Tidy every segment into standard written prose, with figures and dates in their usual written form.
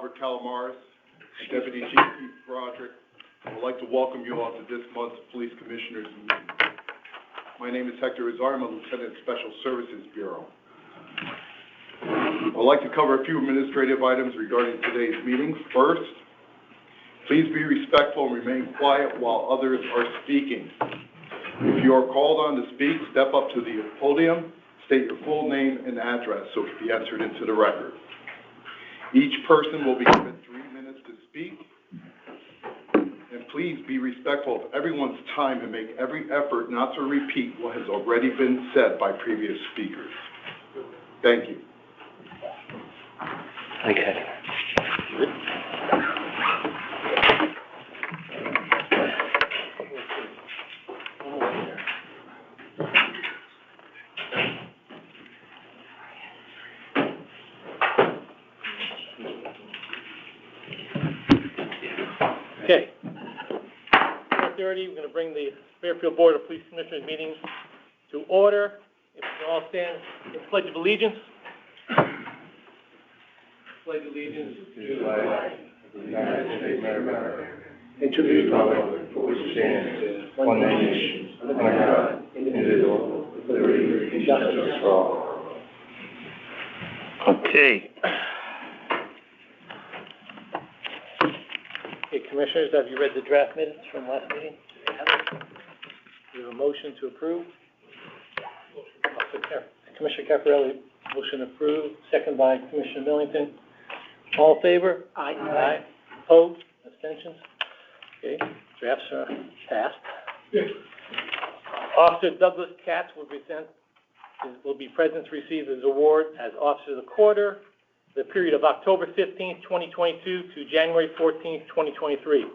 Robert Calamaris, Deputy Chief Broderick. I would like to welcome you all to this month's Police Commissioners meeting. My name is Hector Azar. I'm a Lieutenant Special Services Bureau. I would like to cover a few administrative items regarding today's meeting. First, please be respectful and remain quiet while others are speaking. If you are called on to speak, step up to the podium, state your full name and address so it can be entered into the record. Each person will be given 3 minutes to speak. And please be respectful of everyone's time and make every effort not to repeat what has already been said by previous speakers. Thank you. Okay. Okay. 4:30, we're going to bring the Fairfield Board of Police Commissioners meeting to order. If we can all stand in the Pledge of Allegiance. Pledge allegiance to the flag of the United States of America and to the republic for which it stands, one nation, under God, indivisible, with liberty and justice for all. Okay. Okay, Commissioners, have you read the draft minutes from last meeting? We have a motion to approve. Commissioner Caparelli, motion approved, second by Commissioner Millington. All in favor? Aye. Aye. Opposed? Abstentions? Okay, drafts are passed. Officer Douglas Katz will be present to receive his award as Officer of the Quarter the period of October 15th, 2022 to January 14th, 2023.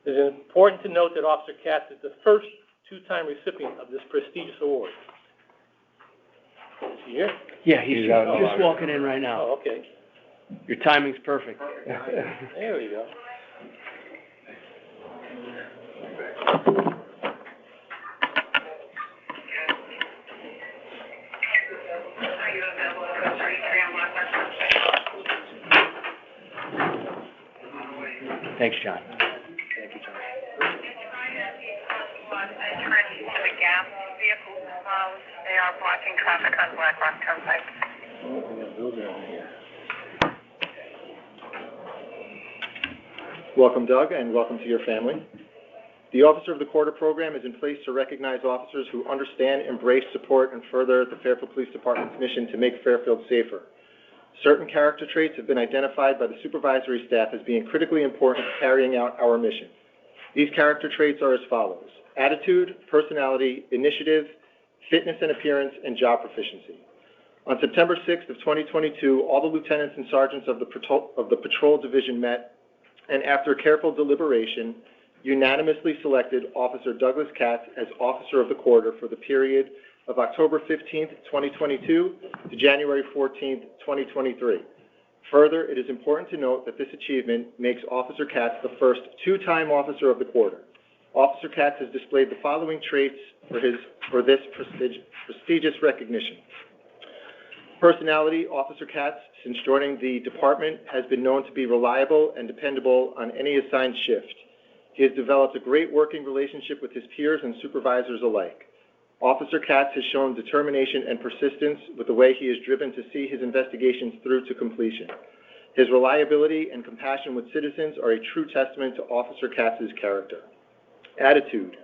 It is important to note that Officer Katz is the first two-time recipient of this prestigious award. Is he here? Yeah, he's just walking in right now. Oh, okay. Your timing's perfect. There we go. Thanks, John. Thank you, John. The gas vehicles, they are blocking traffic on Black Rock Turnpike. Oh, we got those around here. Welcome, Doug, and welcome to your family. The Officer of the Quarter program is in place to recognize officers who understand, embrace, support, and further the Fairfield Police Department's mission to make Fairfield safer. Certain character traits have been identified by the supervisory staff as being critically important to carrying out our mission. These character traits are as follows: attitude, personality, initiative, fitness and appearance, and job proficiency. On September 6th of 2022, all the lieutenants and sergeants of the patrol division met, and after careful deliberation, unanimously selected Officer Douglas Katz as Officer of the Quarter for the period of October 15th, 2022 to January 14th, 2023. Further, it is important to note that this achievement makes Officer Katz the first two-time Officer of the Quarter. Officer Katz has displayed the following traits for this prestigious recognition. Personality: Officer Katz, since joining the department, has been known to be reliable and dependable on any assigned shift. He has developed a great working relationship with his peers and supervisors alike. Officer Katz has shown determination and persistence with the way he is driven to see his investigations through to completion. His reliability and compassion with citizens are a true testament to Officer Katz's character. Attitude: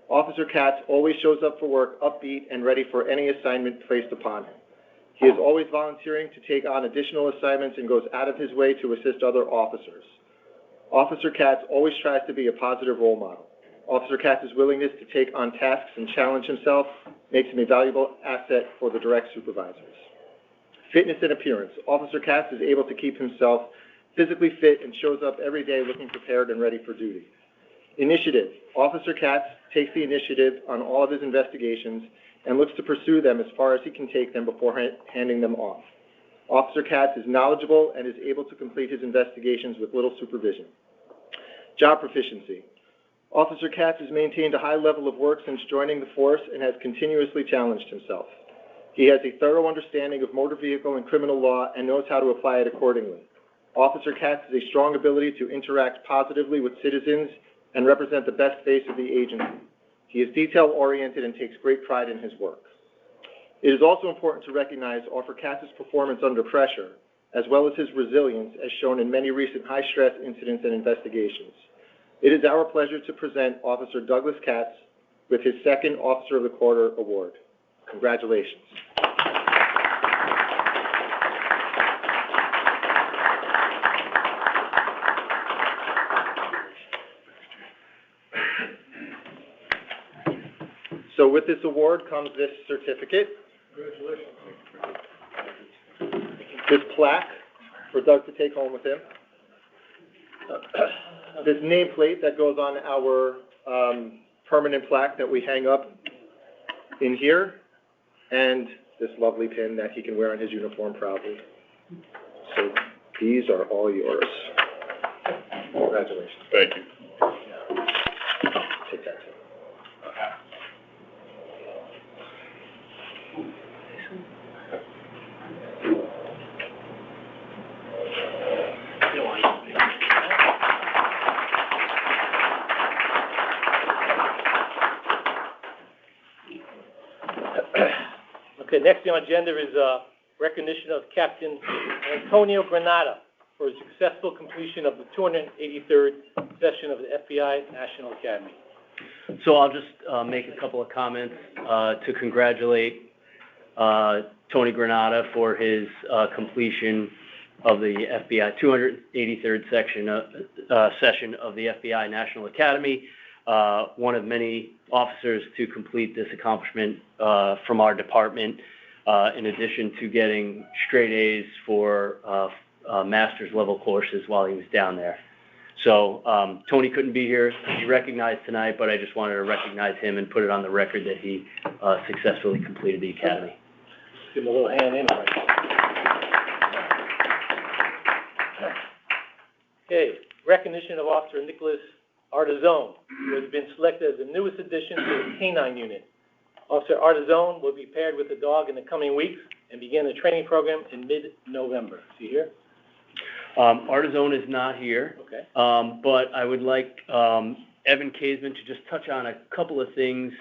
Officer Katz always shows up for work upbeat and ready for any assignment placed upon him. He is always volunteering to take on additional assignments and goes out of his way to assist other officers. Officer Katz always tries to be a positive role model. Officer Katz's willingness to take on tasks and challenge himself makes him a valuable asset for the direct supervisors. Fitness and appearance: Officer Katz is able to keep himself physically fit and shows up every day looking prepared and ready for duty. Initiative: Officer Katz takes the initiative on all of his investigations and looks to pursue them as far as he can take them before handing them off. Officer Katz is knowledgeable and is able to complete his investigations with little supervision. Job proficiency: Officer Katz has maintained a high level of work since joining the force and has continuously challenged himself. He has a thorough understanding of motor vehicle and criminal law and knows how to apply it accordingly. Officer Katz has a strong ability to interact positively with citizens and represent the best face of the agency. He is detail-oriented and takes great pride in his work. It is also important to recognize Officer Katz's performance under pressure, as well as his resilience, as shown in many recent high-stress incidents and investigations. It is our pleasure to present Officer Douglas Katz with his second Officer of the Quarter award. Congratulations. So with this award comes this certificate. Congratulations. This plaque for Doug to take home with him. This nameplate that goes on our permanent plaque that we hang up in here, and this lovely pin that he can wear on his uniform proudly. So these are all yours. Congratulations. Thank you. Take that too. Okay, next on the agenda is recognition of Captain Antonio Granada for his successful completion of the 283rd session of the FBI National Academy. So I'll just make a couple of comments to congratulate Tony Granada for his completion of the FBI 283rd session of the FBI National Academy. One of many officers to complete this accomplishment from our department, in addition to getting straight A's for master's level courses while he was down there. So Tony couldn't be here to be recognized tonight, but I just wanted to recognize him and put it on the record that he successfully completed the academy. Give him a little hand in. Okay, recognition of Officer Nicholas Artizone, who has been selected as the newest addition to the K-9 unit. Officer Artizone will be paired with a dog in the coming weeks and begin the training program in mid-November. Is he here? Artizone is not here. Okay. But I would like Evan Kaisman to just touch on a couple of things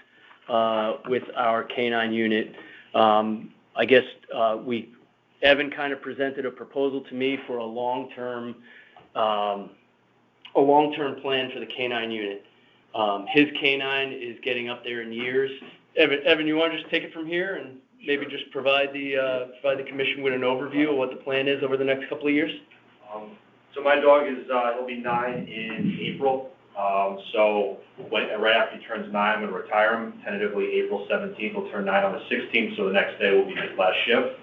with our K-9 unit. I guess Evan kind of presented a proposal to me for a long-term plan for the K-9 unit. His K-9 is getting up there in years. Evan, you want to just take it from here and maybe just provide the commission with an overview of what the plan is over the next couple of years? So my dog is, he'll be 9 in April. So right after he turns 9, I'm going to retire him. Tentatively April 17th, he'll turn 9 on the 16th, so the next day will be his last shift.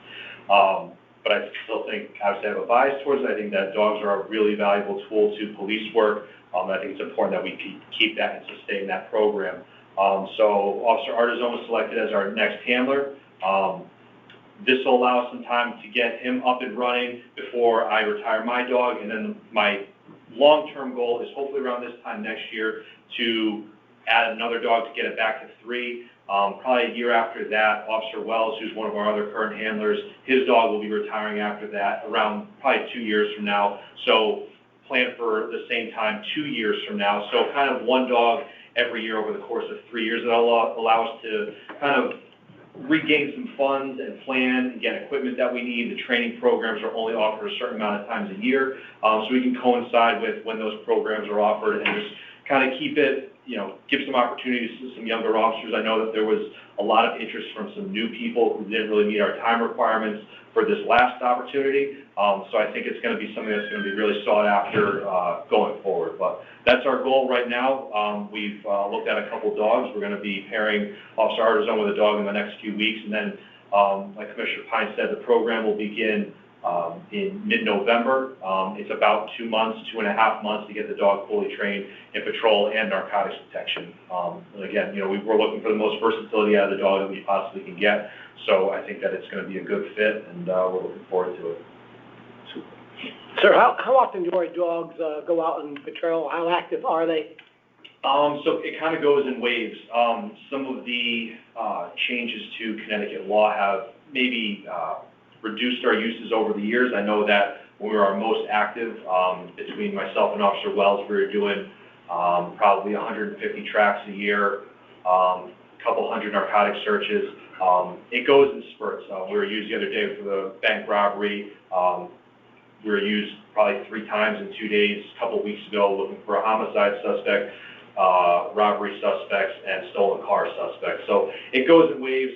But I still think, obviously I have a bias towards it. I think that dogs are a really valuable tool to police work. I think it's important that we keep that and sustain that program. So Officer Artizone was selected as our next handler. This will allow us some time to get him up and running before I retire my dog, and then my long-term goal is hopefully around this time next year to add another dog to get it back to 3. Probably a year after that, Officer Wells, who's one of our other current handlers, his dog will be retiring after that, around probably 2 years from now. So plan for the same time 2 years from now. So kind of one dog every year over the course of 3 years. That'll allow us to kind of regain some funds and plan and get equipment that we need. The training programs are only offered a certain amount of times a year, so we can coincide with when those programs are offered and just kind of keep it, give some opportunities to some younger officers. I know that there was a lot of interest from some new people who didn't really meet our time requirements for this last opportunity. So I think it's going to be something that's going to be really sought after going forward. But that's our goal right now. We've looked at a couple dogs. We're going to be pairing Officer Artizone with a dog in the next few weeks. And then, like Commissioner Pine said, the program will begin in mid-November. It's about 2 months, 2.5 months to get the dog fully trained in patrol and narcotics detection. And again, we're looking for the most versatility out of the dog that we possibly can get. So I think that it's going to be a good fit, and we're looking forward to it. Sir, how often do our dogs go out and patrol? How active are they? So it kind of goes in waves. Some of the changes to Connecticut law have maybe reduced our uses over the years. I know that when we were our most active. Between myself and Officer Wells, we were doing probably 150 tracks a year, a couple hundred narcotic searches. It goes in spurts. We were used the other day for the bank robbery. We were used probably 3 times in 2 days, a couple of weeks ago, looking for a homicide suspect, robbery suspects, and stolen car suspects. So it goes in waves,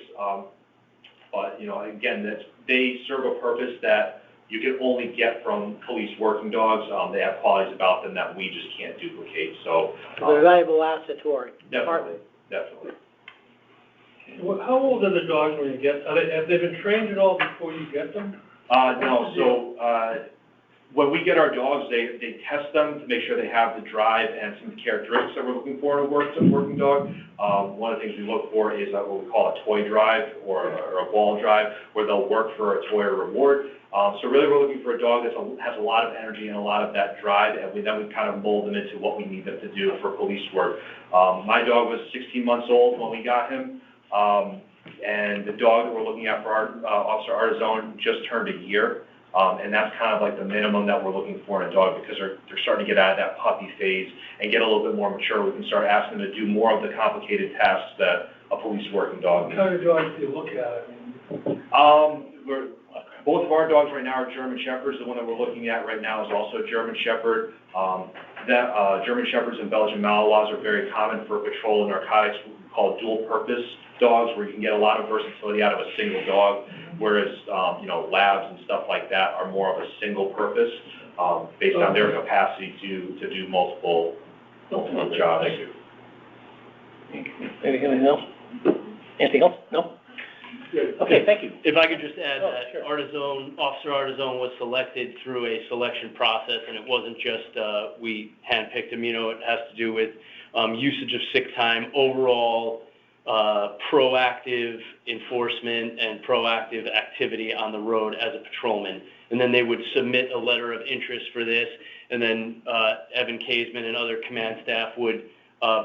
but, you know, again, they serve a purpose that you can only get from police working dogs. They have qualities about them that we just can't duplicate. So They're a valuable asset to our definitely, department. definitely. Well, how old are the dogs when you get, have they been trained at all before you get them? No, so, when we get our dogs, they test them to make sure they have the drive and some of the characteristics that we're looking for in a working dog. One of the things we look for is what we call a toy drive or a ball drive, where they'll work for a toy or reward. So really we're looking for a dog that has a lot of energy and a lot of that drive, and then we kind of mold them into what we need them to do for police work. My dog was 16 months old when we got him. And the dog that we're looking at for our Officer Artizone just turned a year, and that's kind of like the minimum that we're looking for in a dog, because they're starting to get out of that puppy phase and get a little bit more mature. We can start asking them to do more of the complicated tasks that a police working dog What needs. kind of dogs do you look at? Both of our dogs right now are German Shepherds. The one that we're looking at right now is also a German Shepherd. German Shepherds and Belgian Malinois are very common for patrol and narcotics. We call it dual-purpose dogs, where you can get a lot of versatility out of a single dog, whereas you know, labs and stuff like that are more of a single purpose based on their capacity to do multiple jobs. Anything else? Anything else? No? Okay, thank you. If I could just add Oh, that sure. Officer Artizone was selected through a selection process, and it wasn't just we handpicked him. You know, it has to do with usage of sick time, overall proactive enforcement and proactive activity on the road as a patrolman. And then they would submit a letter of interest for this, and then Evan Kaisman and other command staff would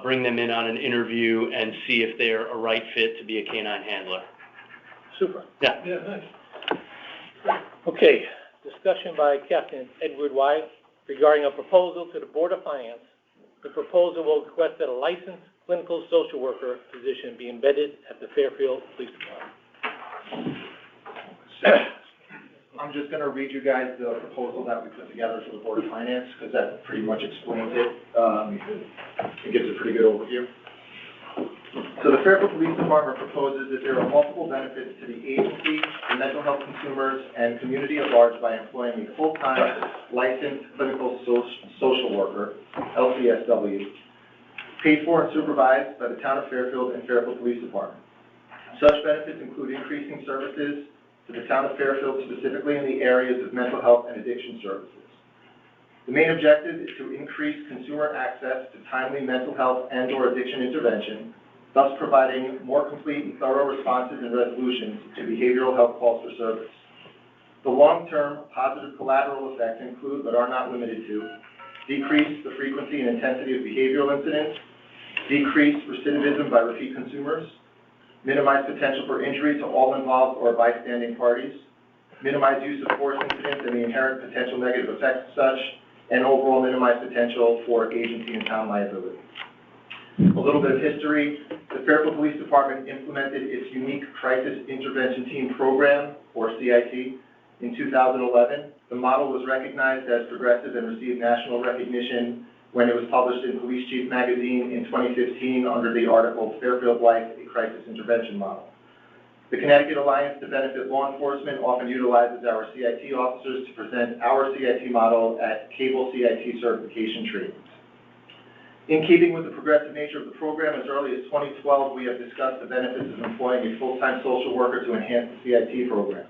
bring them in on an interview and see if they're a right fit to be a canine handler. Super. Yeah. Yeah, nice. Okay, discussion by Captain Edward Wyatt regarding a proposal to the Board of Finance. The proposal will request that a licensed clinical social worker position be embedded at the Fairfield Police Department. I'm just going to read you guys the proposal that we put together for the Board of Finance, because that pretty much explains it. It gives a pretty good overview. So the Fairfield Police Department proposes that there are multiple benefits to the agency, the mental health consumers, and community at large by employing a full-time licensed clinical social worker, LCSW, paid for and supervised by the Town of Fairfield and Fairfield Police Department. Such benefits include increasing services to the Town of Fairfield, specifically in the areas of mental health and addiction services. The main objective is to increase consumer access to timely mental health and/or addiction intervention, thus providing more complete and thorough responses and resolutions to behavioral health calls for service. The long-term positive collateral effects include, but are not limited to, decrease the frequency and intensity of behavioral incidents, decrease recidivism by repeat consumers, minimize potential for injury to all involved or bystanding parties, minimize use of force incidents and the inherent potential negative effects of such, and overall minimize potential for agency and town liability. A little bit of history. The Fairfield Police Department implemented its unique Crisis Intervention Team Program, or CIT, in 2011. The model was recognized as progressive and received national recognition when it was published in Police Chief Magazine in 2015 under the article Fairfield Life, a Crisis Intervention Model. The Connecticut Alliance to Benefit Law Enforcement often utilizes our CIT officers to present our CIT model at cable CIT certification trainings. In keeping with the progressive nature of the program, as early as 2012, we have discussed the benefits of employing a full-time social worker to enhance the CIT program.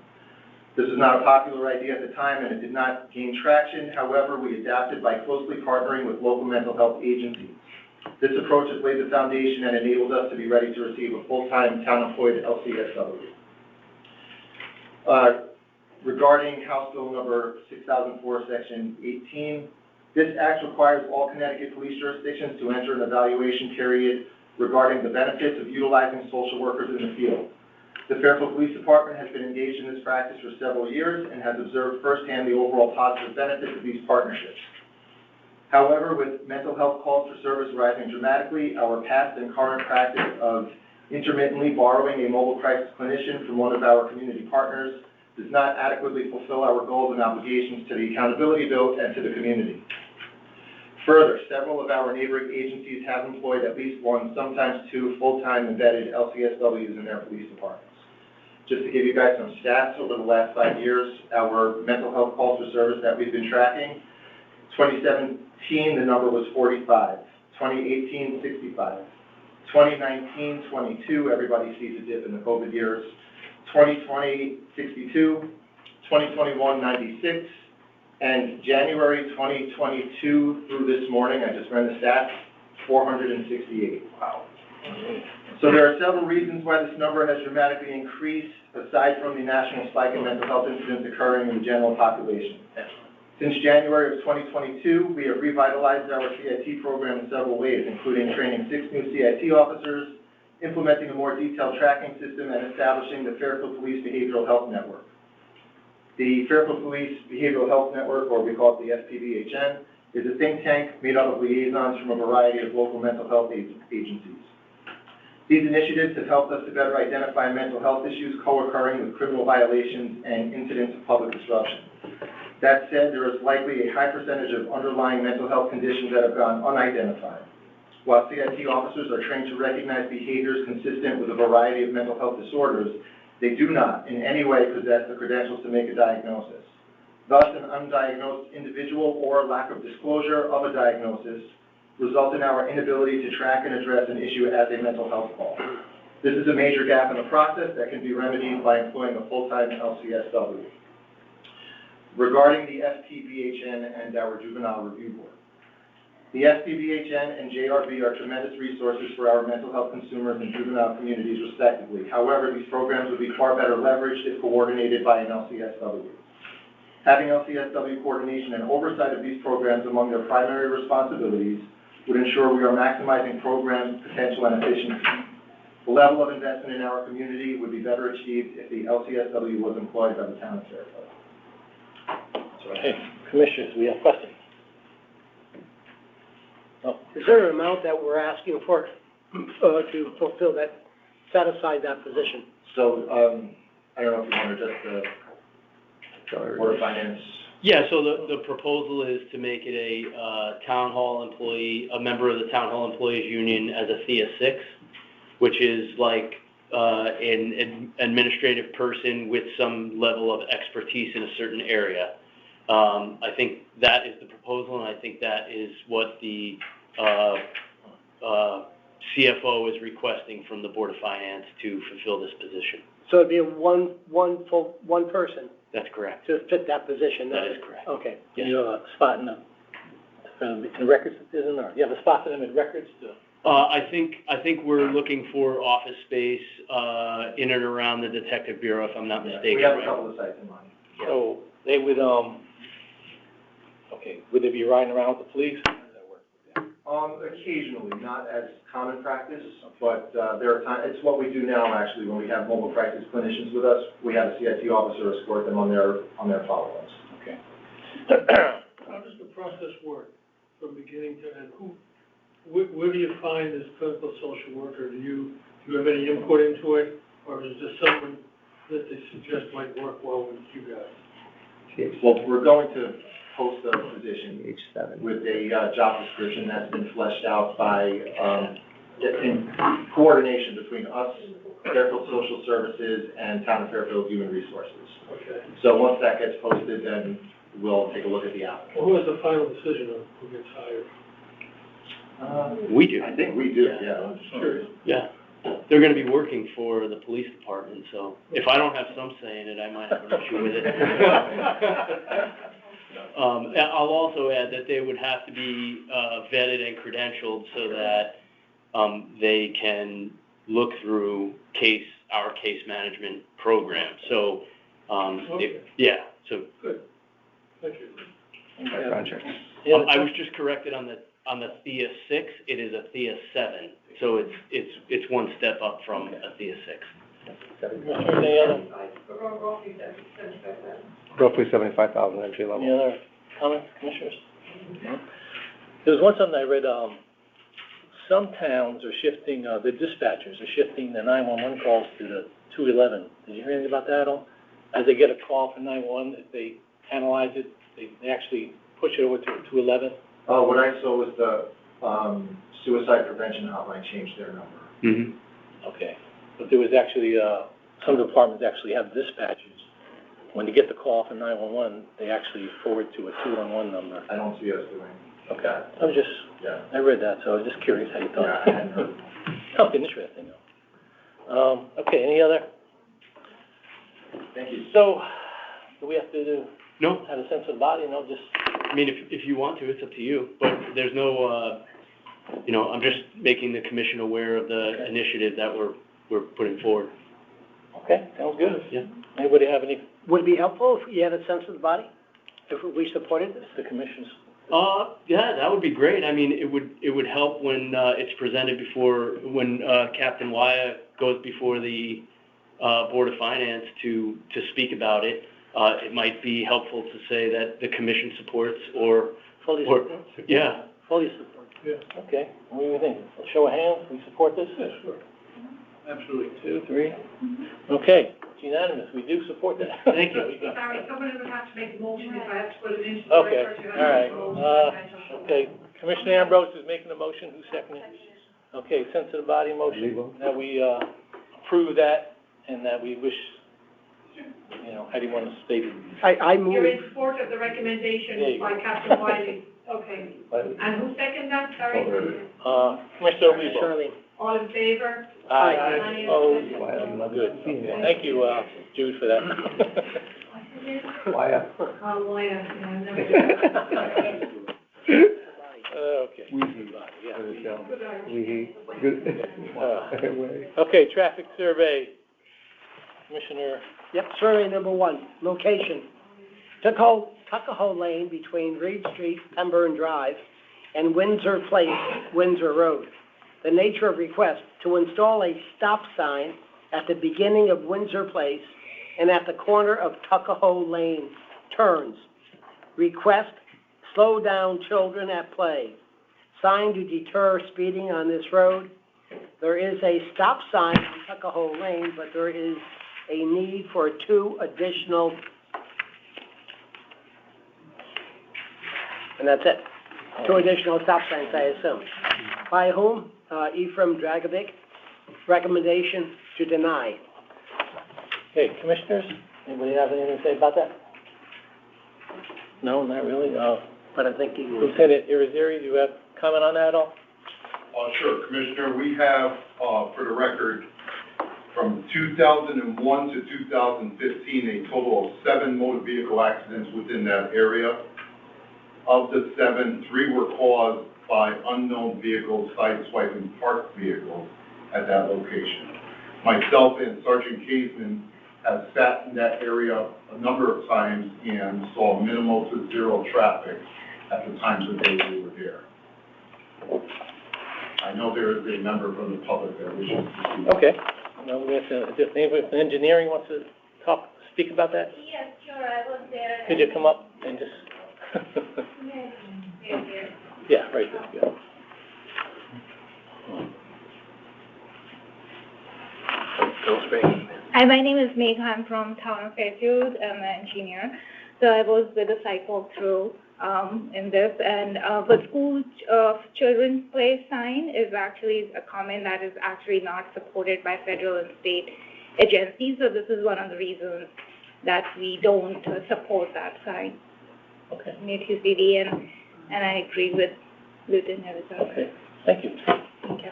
This was not a popular idea at the time, and it did not gain traction. However, we adapted by closely partnering with local mental health agencies. This approach has laid the foundation and enabled us to be ready to receive a full-time town-employed LCSW. Regarding House Bill number 6004, Section 18, this act requires all Connecticut police jurisdictions to enter an evaluation period regarding the benefits of utilizing social workers in the field. The Fairfield Police Department has been engaged in this practice for several years and has observed firsthand the overall positive benefits of these partnerships. However, with mental health calls for service rising dramatically, our past and current practice of intermittently borrowing a mobile crisis clinician from one of our community partners does not adequately fulfill our goals and obligations to the accountability bill and to the community. Further, several of our neighboring agencies have employed at least one, sometimes two, full-time embedded LCSWs in their police departments. Just to give you guys some stats, over the last 5 years, our mental health calls for service that we've been tracking, 2017, the number was 45, 2018, 65, 2019, 22, everybody sees a dip in the COVID years, 2020, 62, 2021, 96, and January 2022 through this morning, I just ran the stats, 468. Wow. So there are several reasons why this number has dramatically increased, aside from the national spike in mental health incidents occurring in the general population. Since January of 2022, we have revitalized our CIT program in several ways, including training 6 new CIT officers, implementing a more detailed tracking system, and establishing the Fairfield Police Behavioral Health Network. The Fairfield Police Behavioral Health Network, or we call it the FPBHN, is a think tank made up of liaisons from a variety of local mental health agencies. These initiatives have helped us to better identify mental health issues co-occurring with criminal violations and incidents of public disruption. That said, there is likely a high percentage of underlying mental health conditions that have gone unidentified. While CIT officers are trained to recognize behaviors consistent with a variety of mental health disorders, they do not in any way possess the credentials to make a diagnosis. Thus, an undiagnosed individual or lack of disclosure of a diagnosis result in our inability to track and address an issue as a mental health call. This is a major gap in the process that can be remedied by employing a full-time LCSW. Regarding the FPBHN and our Juvenile Review Board. The FPBHN and JRB are tremendous resources for our mental health consumers and juvenile communities, respectively. However, these programs would be far better leveraged if coordinated by an LCSW. Having LCSW coordination and oversight of these programs among their primary responsibilities would ensure we are maximizing program potential and efficiency. The level of investment in our community would be better achieved if the LCSW was employed by the town of Fairfield. Okay, Commissioners, we have questions. Oh. Is there an amount that we're asking for to fulfill that, set aside that position? So, I don't know if you want to just, Board of Finance. Yeah, so the proposal is to make it a town hall employee, a member of the town hall employees union as a THEA 6, which is like an administrative person with some level of expertise in a certain area. I think that is the proposal, and I think that is what the CFO is requesting from the Board of Finance to fulfill this position. So it'd be one person That's correct. to fit that position? That is correct. Okay. Yes. You have a spot in the records, isn't there? You have a spot for them in records too? I think we're looking for office space in and around the Detective Bureau, if I'm not mistaken. We have a couple of sites in mind. So they would, okay, would they be riding around with the police? How does that work? Occasionally, not as common practice, but there are times, it's what we do now actually when we have mobile crisis clinicians with us. We have a CIT officer escort them on their follow-ups. Okay. How does the process work from beginning to end? Where do you find this clinical social worker? Do you have any input into it, or is it just someone that they suggest might work well with you guys? Well, we're going to post a position with a job description that's been fleshed out by in coordination between us, Fairfield Social Services, and Town of Fairfield Human Resources. Okay. So once that gets posted, then we'll take a look at the applicant. Well, who has the final decision on who gets hired? We do. I think we do, yeah. I'm just curious. Yeah. They're going to be working for the police department, so if I don't have some say in it, I might have an issue with it. I'll also add that they would have to be vetted and credentialed so that they can look through our case management program. So, Okay. yeah, so. Good. Thank you. I was just corrected on the THEA 6, it is a THEA 7, so it's one step up from a THEA 6. Commissioners, any other, Roughly 75,000 entry level. any other comments, commissioners? No? There was one something I read, some towns are shifting, the dispatchers are shifting the 911 calls to the 211. Did you hear anything about that at all? As they get a call from 911, if they analyze it, they actually push it over to 211? What I saw was the, suicide prevention hotline changed their number. Mm-hmm. Okay, but there was actually, some departments actually have dispatchers. When they get the call from 911, they actually forward to a 211 number. I don't see us doing. Okay, I was just, Yeah. I read that, so I was just curious how you thought. Yeah, I hadn't heard. Something interesting, though. Okay, any other? Thank you. So, do we have to No, have a sense of the body, no, just, I mean, if you want to, it's up to you, but there's no, I'm just making the commission aware of the initiative that we're putting forward. okay, sounds good. Yeah. Anybody have any, Would it be helpful if you had a sense of the body, if we supported this? the commissions? Yeah, that would be great. I mean, it would help when, it's presented before, when, Captain Wyatt goes before the, Board of Finance to speak about it. It might be helpful to say that the commission supports or, Fully or, support? yeah. Fully support. Yeah, Okay, what do you think? Show of hands, we support this? yeah, sure. Absolutely. 2, 3. Okay, it's unanimous, we do support that. Thank you. Sorry, someone would have to make a motion if I have to put it into the Okay, record. You have all right, to make a motion. okay, Commissioner Ambrose is making a motion, who's seconding? Okay, sense of the body motion, that we, approve that, and that we wish, how do you want to state it? I move, You're in support of the There you recommendation go. by Captain Wiley. Okay. And who seconded that, sorry? Commissioner Rebo. Shirley. All in favor? Aye. Oh, Aye. good, okay. Thank you, Jude, for that. Why, Oh, well, yeah, I've never done Okay. Good. Okay, traffic survey. Commissioner, Yep, survey number 1, location. Tuckahoe Lane between Reed Street, Pemberton Drive, and Windsor Place, Windsor Road. The nature of request, to install a stop sign at the beginning of Windsor Place and at the corner of Tuckahoe Lane turns. Request, slow down children at play. Sign to deter speeding on this road. There is a stop sign on Tuckahoe Lane, but there is a need for 2 additional, and that's it. 2 additional stop signs, I assume. By whom? Ephraim Dragovic. Recommendation to deny. okay, commissioners, anybody have anything to say about that? No, not really, But I think you Lieutenant Irizarry, do you have comment on that at all? Sure, Commissioner, we have, for the record, from 2001 to 2015, a total of 7 motor vehicle accidents within that area. Of the 7, 3 were caused by unknown vehicles sideswiping parked vehicles at that location. Myself and Sergeant Caseman have sat in that area a number of times and saw minimal to zero traffic at the times of day we were there. I know there is a member from the public that wishes to speak. Okay, now we have to, if anybody from engineering wants to speak about that? Yes, sure, I was there. Could you come up and just? Here. Yeah, right there, yeah. Go straight. Hi, my name is Megha. I'm from town of Fairfield. I'm an engineer. So I was with the site walkthrough in this, and the school children's play sign is actually a comment that is actually not supported by federal and state agencies. So this is one of the reasons that we don't support that sign. Okay. NATCD, and I agree with Lieutenant Harrison. Okay, thank you. Thank you.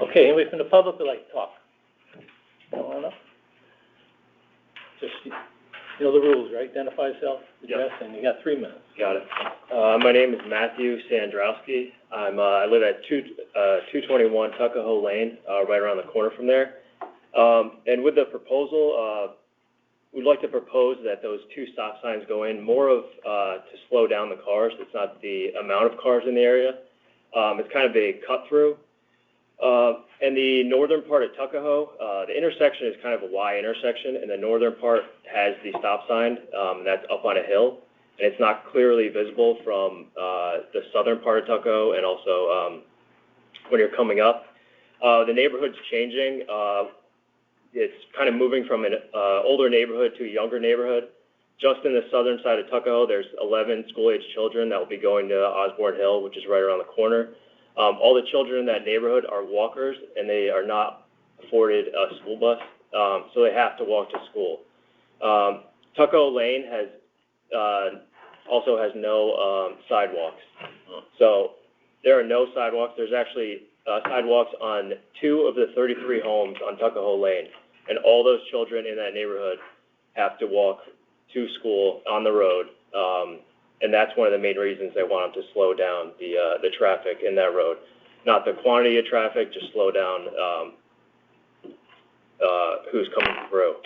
Okay, anybody from the public would like to talk? No one else? Just, you know the rules, right? Identify yourself, address, and you got 3 minutes. Got it. My name is Matthew Sandrowski. I live at 221 Tuckahoe Lane, right around the corner from there. And with the proposal, we'd like to propose that those 2 stop signs go in more of to slow down the cars. It's not the amount of cars in the area. It's kind of a cut through. And the northern part of Tuckahoe, the intersection is kind of a Y intersection, and the northern part has the stop sign, that's up on a hill, and it's not clearly visible from the southern part of Tuckahoe and also when you're coming up. The neighborhood's changing. It's kind of moving from an older neighborhood to a younger neighborhood. Just in the southern side of Tuckahoe, there's 11 school-age children that will be going to Osborne Hill, which is right around the corner. All the children in that neighborhood are walkers, and they are not afforded a school bus, so they have to walk to school. Tuckahoe Lane also has no sidewalks. So there are no sidewalks. There's actually sidewalks on 2 of the 33 homes on Tuckahoe Lane, and all those children in that neighborhood have to walk to school on the road. And that's one of the main reasons they want them to slow down the traffic in that road. Not the quantity of traffic, just slow down who's coming through.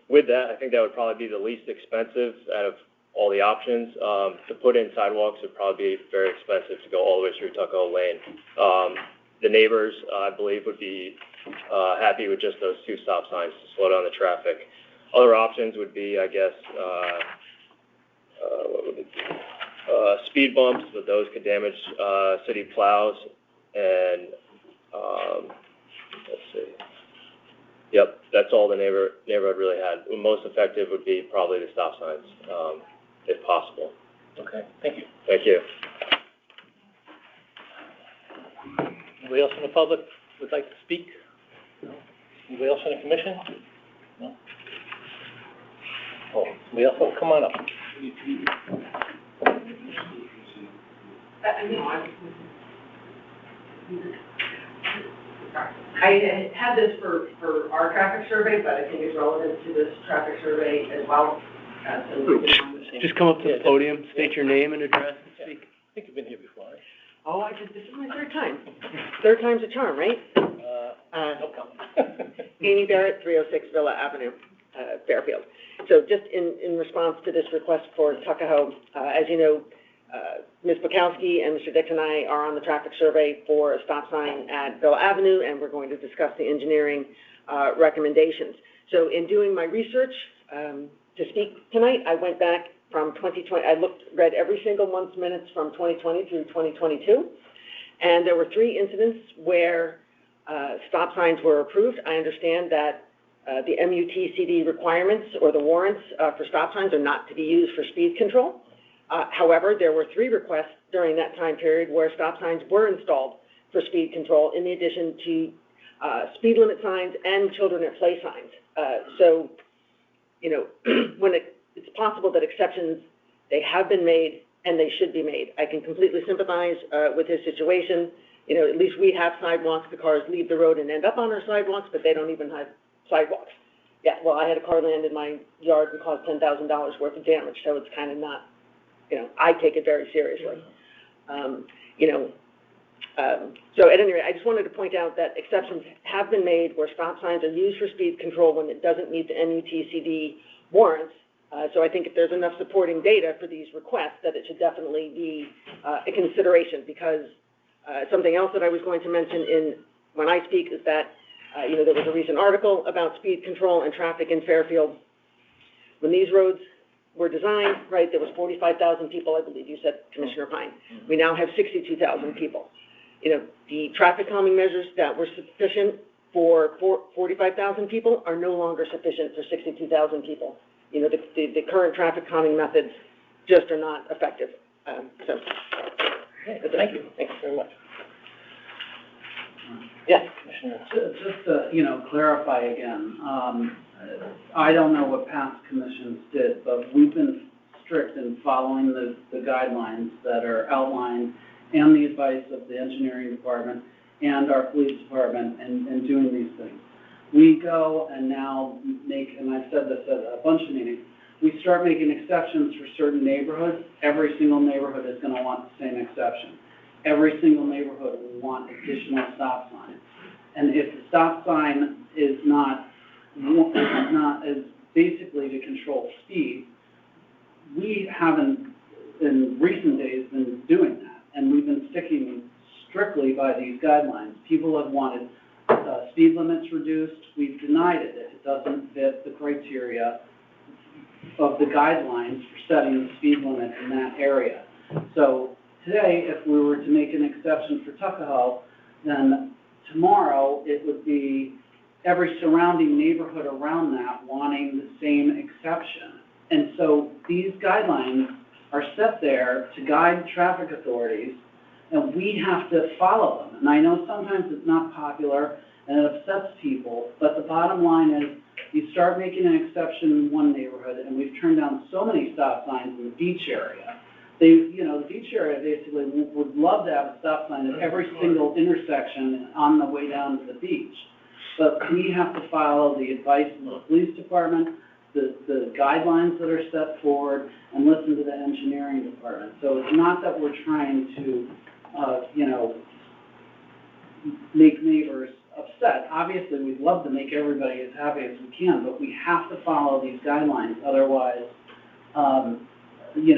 With that, I think that would probably be the least expensive out of all the options. To put in sidewalks would probably be very expensive to go all the way through Tuckahoe Lane. The neighbors, I believe, would be happy with just those 2 stop signs to slow down the traffic. Other options would be, I guess, what would it be? Speed bumps, but those could damage city plows. And let's see. Yep, that's all the neighborhood really had. The most effective would be probably the stop signs, if possible. Okay, thank you. Thank you. Anybody else from the public would like to speak? No? Anybody else from the commission? No? Oh, somebody else? Oh, come on up. I had this for our traffic survey, but I think it's relevant to this traffic survey as well. Just come up to the podium, state your name and address and speak. I think you've been here before, right? Oh, this is my 3rd time. 3rd time's a charm, right? No comment. Amy Barrett, 306 Villa Avenue, Fairfield. So just in response to this request for Tuckahoe, as you know, Ms. Bukowski and Mr. Dix and I are on the traffic survey for a stop sign at Villa Avenue, and we're going to discuss the engineering recommendations. So in doing my research to speak tonight, I went back from 2020. I read every single month's minutes from 2020 through 2022, and there were 3 incidents where stop signs were approved. I understand that the MUTCD requirements or the warrants for stop signs are not to be used for speed control. However, there were 3 requests during that time period where stop signs were installed for speed control, in addition to speed limit signs and children at play signs. So, you know, when it's possible that exceptions, they have been made and they should be made. I can completely sympathize with his situation. You know, at least we have sidewalks. The cars leave the road and end up on our sidewalks, but they don't even have sidewalks. Yeah, well, I had a car land in my yard and caused $10,000 worth of damage, so it's kind of not, you know, I take it very seriously. So at any rate, I just wanted to point out that exceptions have been made where stop signs are used for speed control when it doesn't meet the MUTCD warrants. So I think if there's enough supporting data for these requests, that it should definitely be a consideration, because something else that I was going to mention when I speak is that, there was a recent article about speed control and traffic in Fairfield. When these roads were designed, right, there was 45,000 people, I believe you said, Commissioner Pine. We now have 62,000 people. You know, the traffic calming measures that were sufficient for 45,000 people are no longer sufficient for 62,000 people. You know, the current traffic calming methods just are not effective. Okay, thank you. Thanks very much. Yes, Commissioner. Just to, clarify again, I don't know what past commissions did, but we've been strict in following the guidelines that are outlined and the advice of the engineering department and our police department and doing these things. We go and now make, and I've said this at a bunch of meetings, we start making exceptions for certain neighborhoods. Every single neighborhood is going to want the same exception. Every single neighborhood will want additional stop signs. And if the stop sign is is basically to control speed, we haven't in recent days been doing that. And we've been sticking strictly by these guidelines. People have wanted speed limits reduced. We've denied it if it doesn't fit the criteria of the guidelines for setting the speed limit in that area. So today, if we were to make an exception for Tuckahoe, then tomorrow it would be every surrounding neighborhood around that wanting the same exception. And so these guidelines are set there to guide traffic authorities, and we have to follow them. And I know sometimes it's not popular and it upsets people, but the bottom line is you start making an exception in one neighborhood, and we've turned down so many stop signs in the beach area. The beach area basically would love to have a stop sign at every single intersection on the way down to the beach. But we have to follow the advice of the police department, the guidelines that are set forward, and listen to the engineering department. So it's not that we're trying to, make neighbors upset. Obviously, we'd love to make everybody as happy as we can, but we have to follow these guidelines. Otherwise, you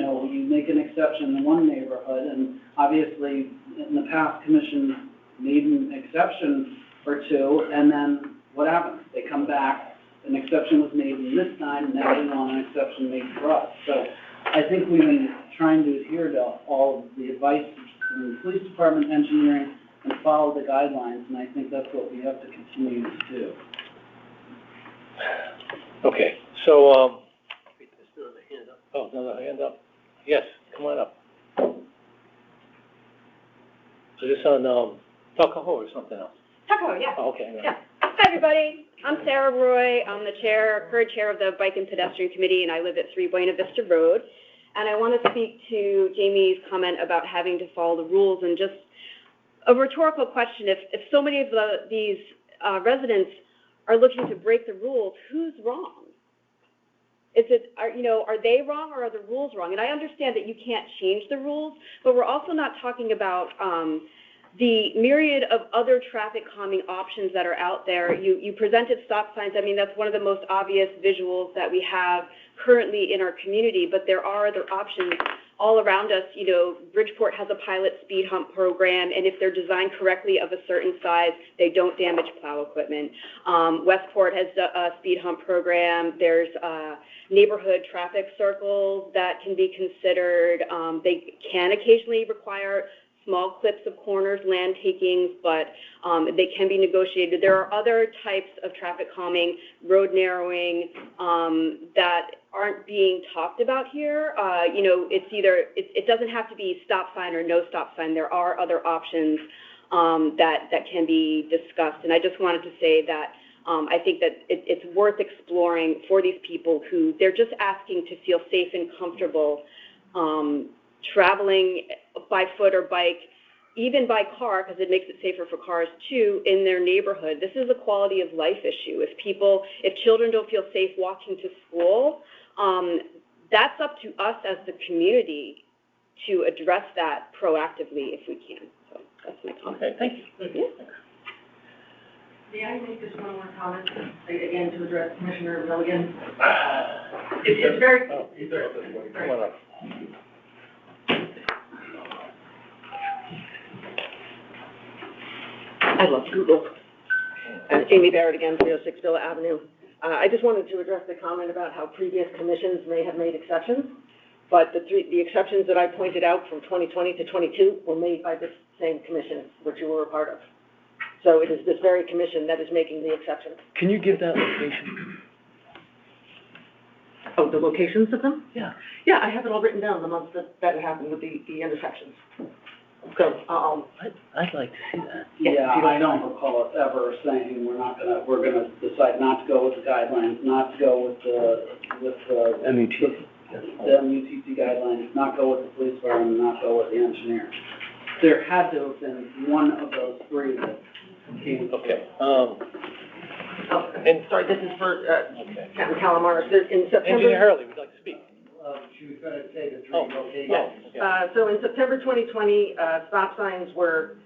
make an exception in one neighborhood, and obviously, in the past, commissions made an exception or two, and then what happens? They come back, an exception was made this time, and now they want an exception made for us. So I think we've been trying to adhere to all of the advice from the police department, engineering, and follow the guidelines, and I think that's what we have to continue to do. Okay, so, oh, another hand up. Yes, come on up. So this on, Tuckahoe or something else? Tuckahoe, yeah. Oh, okay. Yeah. Hi, everybody. I'm Sarah Roy. I'm the current chair of the Bike and Pedestrian Committee, and I live at 3 Buena Vista Road. And I want to speak to Jamie's comment about having to follow the rules, and just a rhetorical question. If so many of these residents are looking to break the rules, who's wrong? Are they wrong, or are the rules wrong? And I understand that you can't change the rules, but we're also not talking about the myriad of other traffic calming options that are out there. You presented stop signs. I mean, that's one of the most obvious visuals that we have currently in our community, but there are other options all around us. Bridgeport has a pilot speed hump program, and if they're designed correctly of a certain size, they don't damage plow equipment. Westport has a speed hump program. There's neighborhood traffic circles that can be considered. They can occasionally require small clips of corners, land takings, but they can be negotiated. There are other types of traffic calming, road narrowing, that aren't being talked about here. It doesn't have to be stop sign or no stop sign. There are other options that can be discussed. And I just wanted to say that I think that it's worth exploring for these people who they're just asking to feel safe and comfortable traveling by foot or bike, even by car, because it makes it safer for cars too, in their neighborhood. This is a quality of life issue. If children don't feel safe walking to school, that's up to us as the community to address that proactively if we can. So that's my comment. Okay, thank you. Yeah. May I make just one more comment, again, to address Commissioner Milligan? It's very... Oh, he's there. Come on up. I love Google. Amy Barrett again, 306 Villa Avenue. I just wanted to address the comment about how previous commissions may have made exceptions, but the exceptions that I pointed out from 2020 to 22 were made by this same commission, which you were a part of. So it is this very commission that is making the exception. Can you give that location? Oh, the locations of them? Yeah. Yeah, I have it all written down, the months that it happened with the intersections. So, I'd like to see that. Yeah, I don't recall us ever saying we're gonna decide not to go with the guidelines, not to go with the MUTC. The MUTC guidelines, not go with the police department, not go with the engineer. There had to have been one of those three that came. Okay. Sorry, this is for, Captain Calamar. In September... Engineer Hurley would like to speak. She was gonna say the three locations. Yes. So in September 2020, stop signs were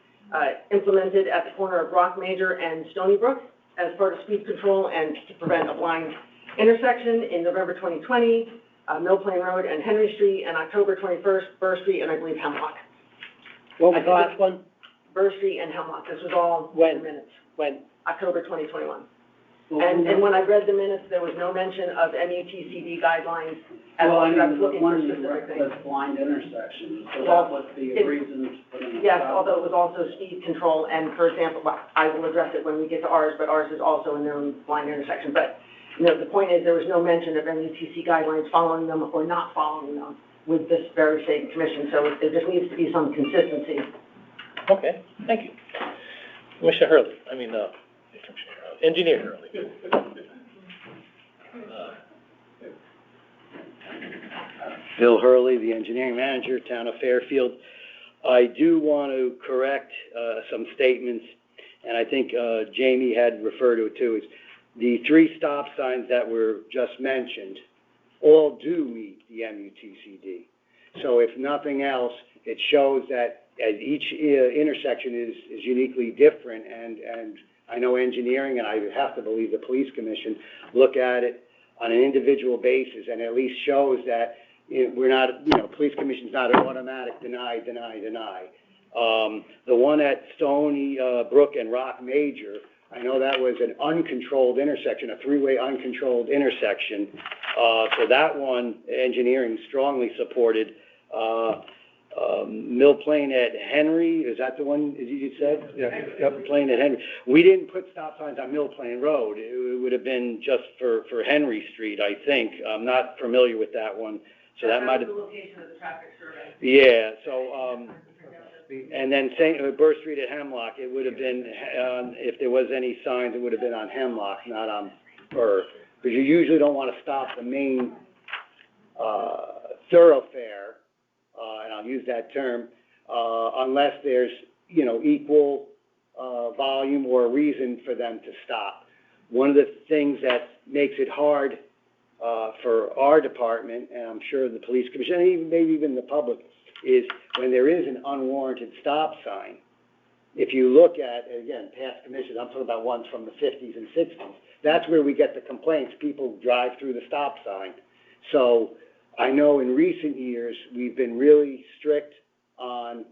implemented at the corner of Rock Major and Stony Brook as part of speed control and to prevent a blind intersection. In November 2020, Mill Plain Road and Henry Street, and October 21st, Burr Street, and I believe Hemlock. What was the last one? Burr Street and Hemlock. This was all in When? the minutes, When? October 2021. Well, And when I read the minutes, there was no mention of MUTCD guidelines at Well, all. I So I was mean, the looking for one you specific read things. was blind intersection, so Well, that was the it- reason for the. Yes, although it was also speed control, and for example, well, I will address it when we get to ours, but ours is also a known blind intersection. But, the point is, there was no mention of MUTC guidelines following them or not following them with this very same commission, so there just needs to be some consistency. Okay, thank you. Commissioner Hurley, Engineer Hurley. Bill Hurley, the engineering manager, town of Fairfield. I do want to correct some statements, and I think Jamie had referred to it too, is the 3 stop signs that were just mentioned all do meet the MUTCD. So if nothing else, it shows that each intersection is uniquely different, and I know engineering, and I have to believe the police commission, look at it on an individual basis, and at least shows that we're not, police commission's not an automatic deny. The one at Stony Brook and Rock Major, I know that was an uncontrolled intersection, a 3-way uncontrolled intersection. So that one, engineering strongly supported. Mill Plain at Henry, is that the one you said? Yeah. Mill Plain at Henry. We didn't put stop signs on Mill Plain Road. It would have been just for Henry Street, I think. I'm not familiar with that one. So that might have. The location of the traffic survey. Yeah, so, and then Burr Street at Hemlock, it would have been, if there was any signs, it would have been on Hemlock, not on Burr. Because you usually don't want to stop the main thoroughfare, and I'll use that term, unless there's, equal volume or reason for them to stop. One of the things that makes it hard for our department, and I'm sure the police commission, and even maybe even the public, is when there is an unwarranted stop sign. If you look at, again, past commissions, I'm talking about ones from the 50s and 60s, that's where we get the complaints. People drive through the stop sign. So I know in recent years, we've been really strict on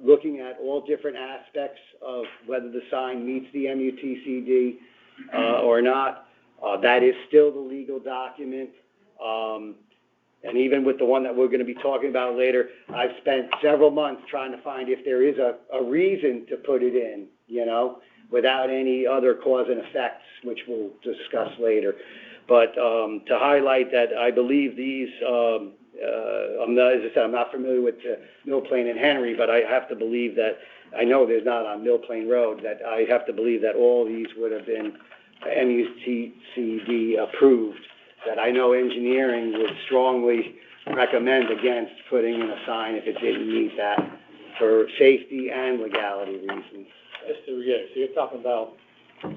looking at all different aspects of whether the sign meets the MUTCD or not. That is still the legal document. And even with the one that we're going to be talking about later, I've spent several months trying to find if there is a reason to put it in, without any other cause and effects, which we'll discuss later. But to highlight that I believe these, as I said, I'm not familiar with Mill Plain and Henry, but I have to believe that, I know there's not on Mill Plain Road, that I have to believe that all these would have been MUTCD approved. That I know engineering would strongly recommend against putting in a sign if it didn't meet that for safety and legality reasons. So you're talking about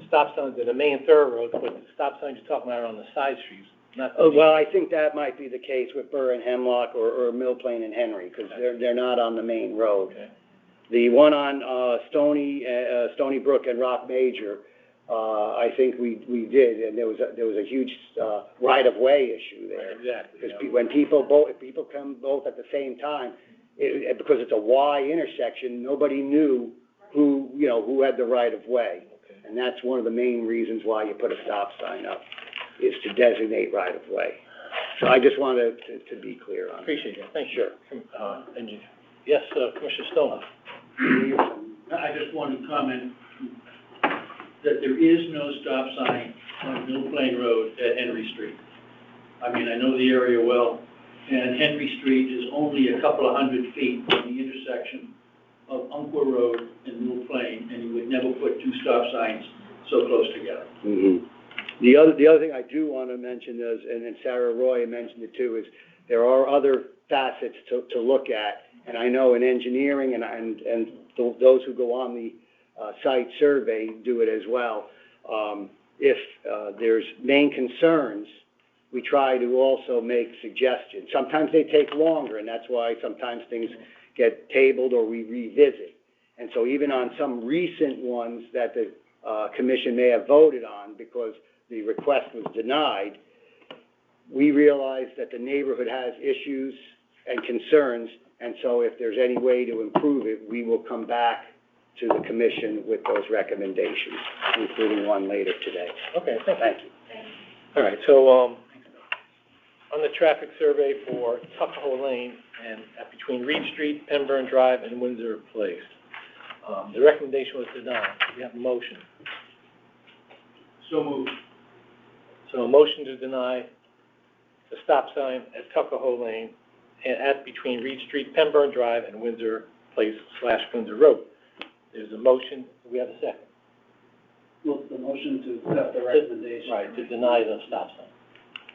stop signs in the main thoroughfares, but the stop signs you're talking about are on the side streets, not the Well, I think that might be the case with Burr and Hemlock or Mill Plain and Henry, because they're not on the main road. Okay. The one on Stony Brook and Rock Major, I think we did, and there was a huge right-of-way issue there. Exactly. Because when if people come both at the same time, because it's a Y intersection, nobody knew who had the right-of-way. Okay. And that's one of the main reasons why you put a stop sign up, is to designate right-of-way. So I just wanted to be clear on it. Appreciate that. Thank Sure. you. Engineer. Yes, Commissioner Stone. I just want to comment that there is no stop sign on Mill Plain Road at Henry Street. I mean, I know the area well, and Henry Street is only a couple of hundred feet from the intersection of Umpqua Road and Mill Plain, and you would never put 2 stop signs so close together. Mm-hmm. The other thing I do want to mention is, and Sarah Roy mentioned it too, is there are other facets to look at, and I know in engineering and those who go on the site survey do it as well. If there's main concerns, we try to also make suggestions. Sometimes they take longer, and that's why sometimes things get tabled or we revisit. And so even on some recent ones that the commission may have voted on because the request was denied, we realize that the neighborhood has issues and concerns, and so if there's any way to improve it, we will come back to the commission with those recommendations, including one later today. Okay, thank you. Thank you. All right, so, on the traffic survey for Tuckahoe Lane and between Reed Street, Pemberton Drive, and Windsor Place, the recommendation was denied. We have a motion. So moved. So a motion to deny the stop sign at Tuckahoe Lane and at between Reed Street, Pemberton Drive, and Windsor Place / Windsor Road. There's a motion. Do we have a second? Well, the motion to accept the recommendation. Right, to deny the stop sign.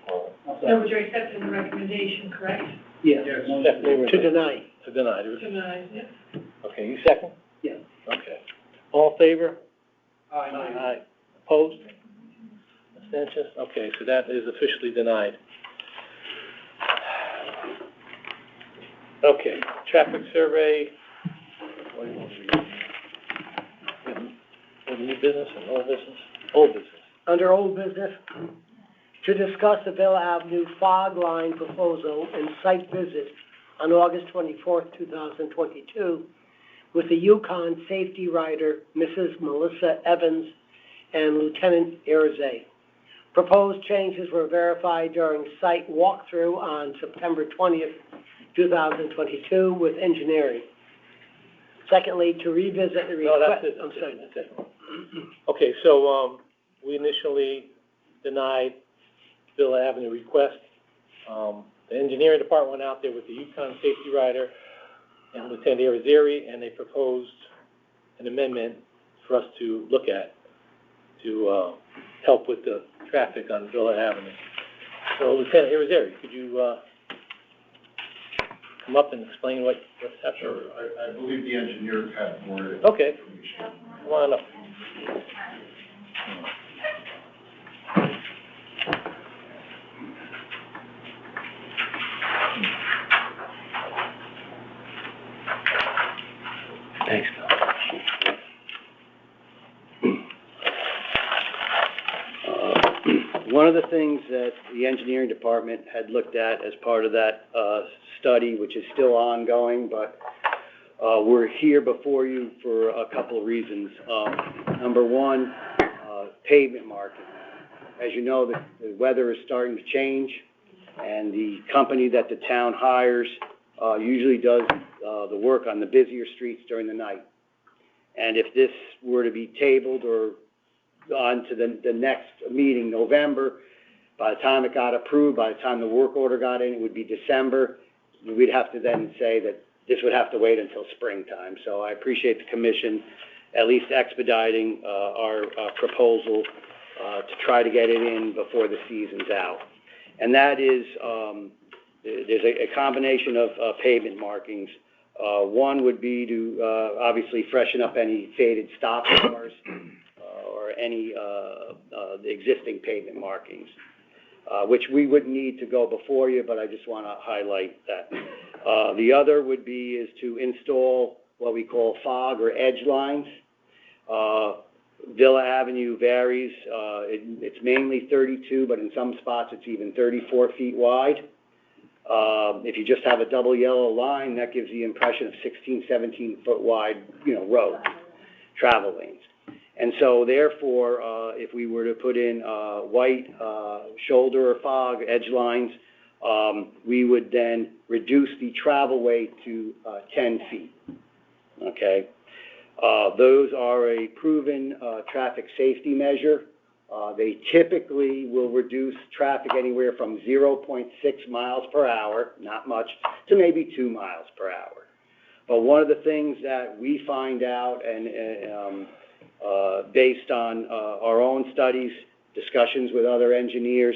No, but you're accepting the recommendation, correct? Yes. To deny. To deny. Denied, yeah. Okay, you second? Yes. Okay. All in favor? Aye. Aye. Opposed? Abstentions? Okay, so that is officially denied. Okay, traffic survey. What do you want to read? New business and old business? Old business. Under old business, to discuss the Villa Avenue fog line proposal and site visit on August 24th, 2022, with the Yukon safety rider, Mrs. Melissa Evans, and Lieutenant Erze. Proposed changes were verified during site walkthrough on September 20th, 2022 with engineering. Secondly, to revisit the request. No, that's it. I'm sorry, that's it. Okay, so, we initially denied Villa Avenue request. The engineering department went out there with the Yukon safety rider and Lieutenant Irizarry, and they proposed an amendment for us to look at to help with the traffic on Villa Avenue. So Lieutenant Irizarry, could you come up and explain what's happening? Sure, I believe the engineers had more information. Okay. Come on up. Thanks, One of the things that the engineering department had looked at as part of that study, which is still ongoing, but we're here before you for a couple of reasons. Number one, pavement marking. As you know, the weather is starting to change, and the company that the town hires usually does the work on the busier streets during the night. And if this were to be tabled or on to the next meeting, November, by the time it got approved, by the time the work order got in, it would be December. We'd have to then say that this would have to wait until springtime. So I appreciate the commission at least expediting our proposal to try to get it in before the season's out. And that is, there's a combination of pavement markings. One would be to obviously freshen up any faded stop bars or any the existing pavement markings, which we wouldn't need to go before you, but I just want to highlight that. The other would be is to install what we call fog or edge lines. Villa Avenue varies. It's mainly 32, but in some spots it's even 34 feet wide. If you just have a double yellow line, that gives the impression of 16, 17 foot wide, roads, travel lanes. And so therefore, if we were to put in white shoulder or fog edge lines, we would then reduce the travel way to 10 feet, okay? Those are a proven traffic safety measure. They typically will reduce traffic anywhere from 0.6 miles per hour, not much, to maybe 2 miles per hour. But one of the things that we find out, and based on our own studies, discussions with other engineers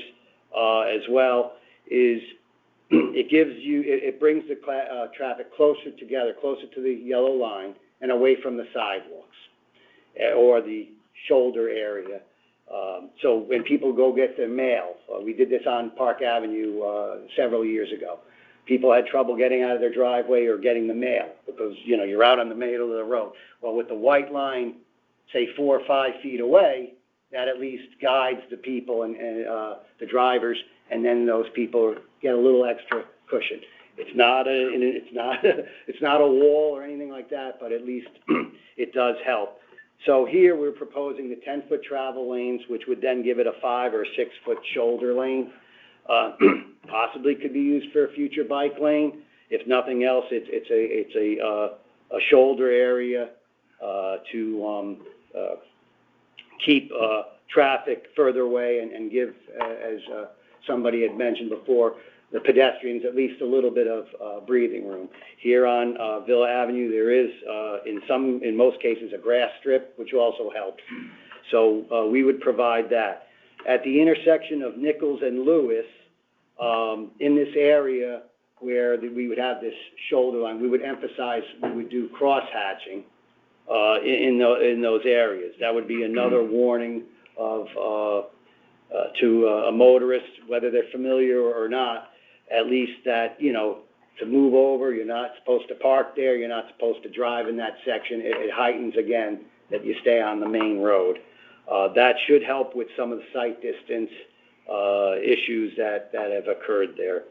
as well, is it brings the traffic closer together, closer to the yellow line and away from the sidewalks or the shoulder area. So when people go get their mail, we did this on Park Avenue several years ago. People had trouble getting out of their driveway or getting the mail because, you're out on the middle of the road. Well, with the white line, say 4 or 5 feet away, that at least guides the people and the drivers, and then those people get a little extra cushion. It's not a wall or anything like that, but at least it does help. So here we're proposing the 10-foot travel lanes, which would then give it a 5 or 6 foot shoulder lane. Possibly could be used for a future bike lane. If nothing else, it's a shoulder area to keep traffic further away and give, as somebody had mentioned before, the pedestrians at least a little bit of breathing room. Here on Villa Avenue, there is, in most cases, a grass strip, which also helps. So we would provide that. At the intersection of Nichols and Lewis, in this area where we would have this shoulder line, we would emphasize, we would do cross-hatching in those areas. That would be another warning of to a motorist, whether they're familiar or not, at least that, you know, to move over, you're not supposed to park there, you're not supposed to drive in that section. It heightens, again, that you stay on the main road. That should help with some of the sight distance issues that have occurred there.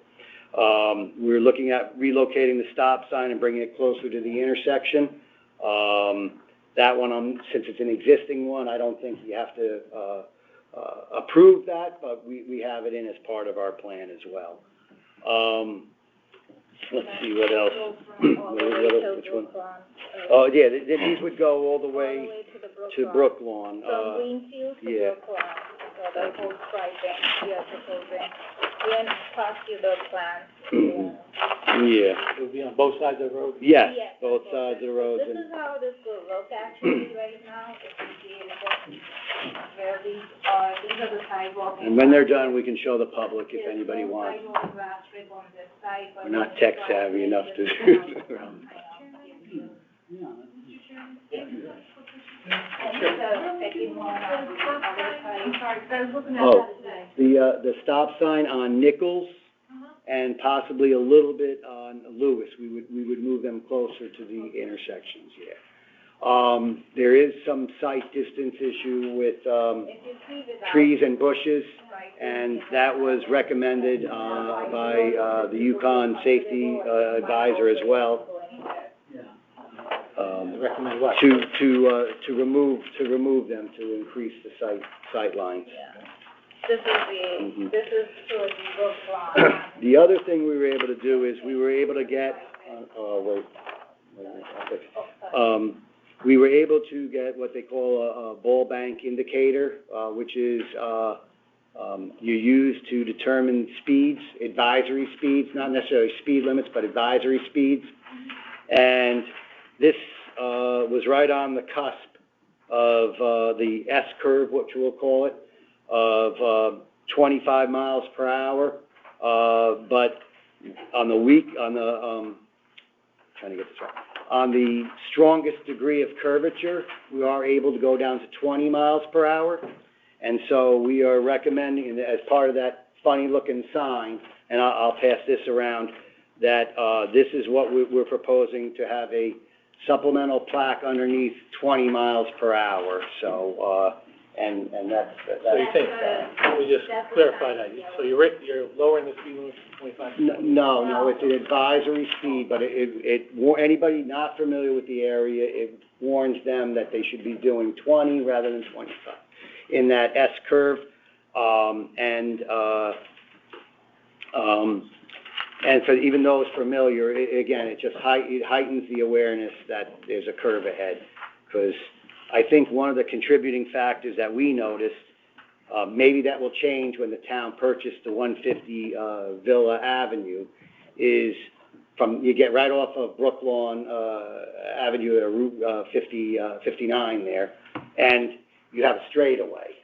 We're looking at relocating the stop sign and bringing it closer to the intersection. That one, since it's an existing one, I don't think you have to approve that, but we have it in as part of our plan as well. Let's see, what else? Which one? Oh, yeah, these would go all the way to Brooklawn. From Greenfield to yeah. Brooklawn, so the whole striping we are proposing. We have passed you the plans. Yeah. It will be on both sides of the road? Yes, Yes, both sides of the roads. This is how this will look actually right now, if you see it, where these are the sidewalks. And when they're done, we can show the public if anybody wants. Sidewalk grass strip on this side, but We're not tech savvy enough to do it. Oh, the stop sign on Nichols and possibly a little bit on Lewis. We would move them closer to the intersections, yeah. There is some sight distance issue with trees and bushes, and that was recommended by the Yukon safety advisor as well. Recommend what? To remove them to increase the sight lines. Yeah. This is this is towards Brooklawn. The other thing we were able to do is we were able to get, we were able to get what they call a ball bank indicator, which is you use to determine speeds, advisory speeds, not necessarily speed limits, but advisory speeds. And this was right on the cusp of the S curve, which we'll call it, of 25 miles per hour. But on the strongest degree of curvature, we are able to go down to 20 miles per hour. And so we are recommending, as part of that funny-looking sign, and I'll pass this around, that this is what we're proposing, to have a supplemental plaque underneath 20 miles per hour. So, and that's. So you think, let me just clarify that. So you're lowering the speed limit to 25? No, it's an advisory speed, but anybody not familiar with the area, it warns them that they should be doing 20 rather than 25 in that S curve. And for even those familiar, again, it just heightens the awareness that there's a curve ahead. Because I think one of the contributing factors that we noticed, maybe that will change when the town purchased the 150 Villa Avenue, is you get right off of Brooklawn Avenue at Route 59 there, and you have a straightaway.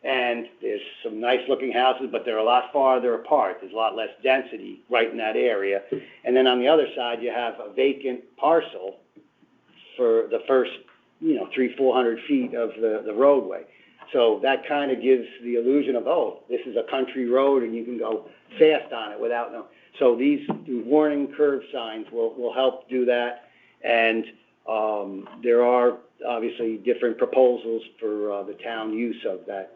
And there's some nice-looking houses, but they're a lot farther apart. There's a lot less density right in that area. And then on the other side, you have a vacant parcel for the first, 300-400 feet of the roadway. So that kind of gives the illusion of, this is a country road, and you can go fast on it without no. So these warning curve signs will help do that. And there are obviously different proposals for the town use of that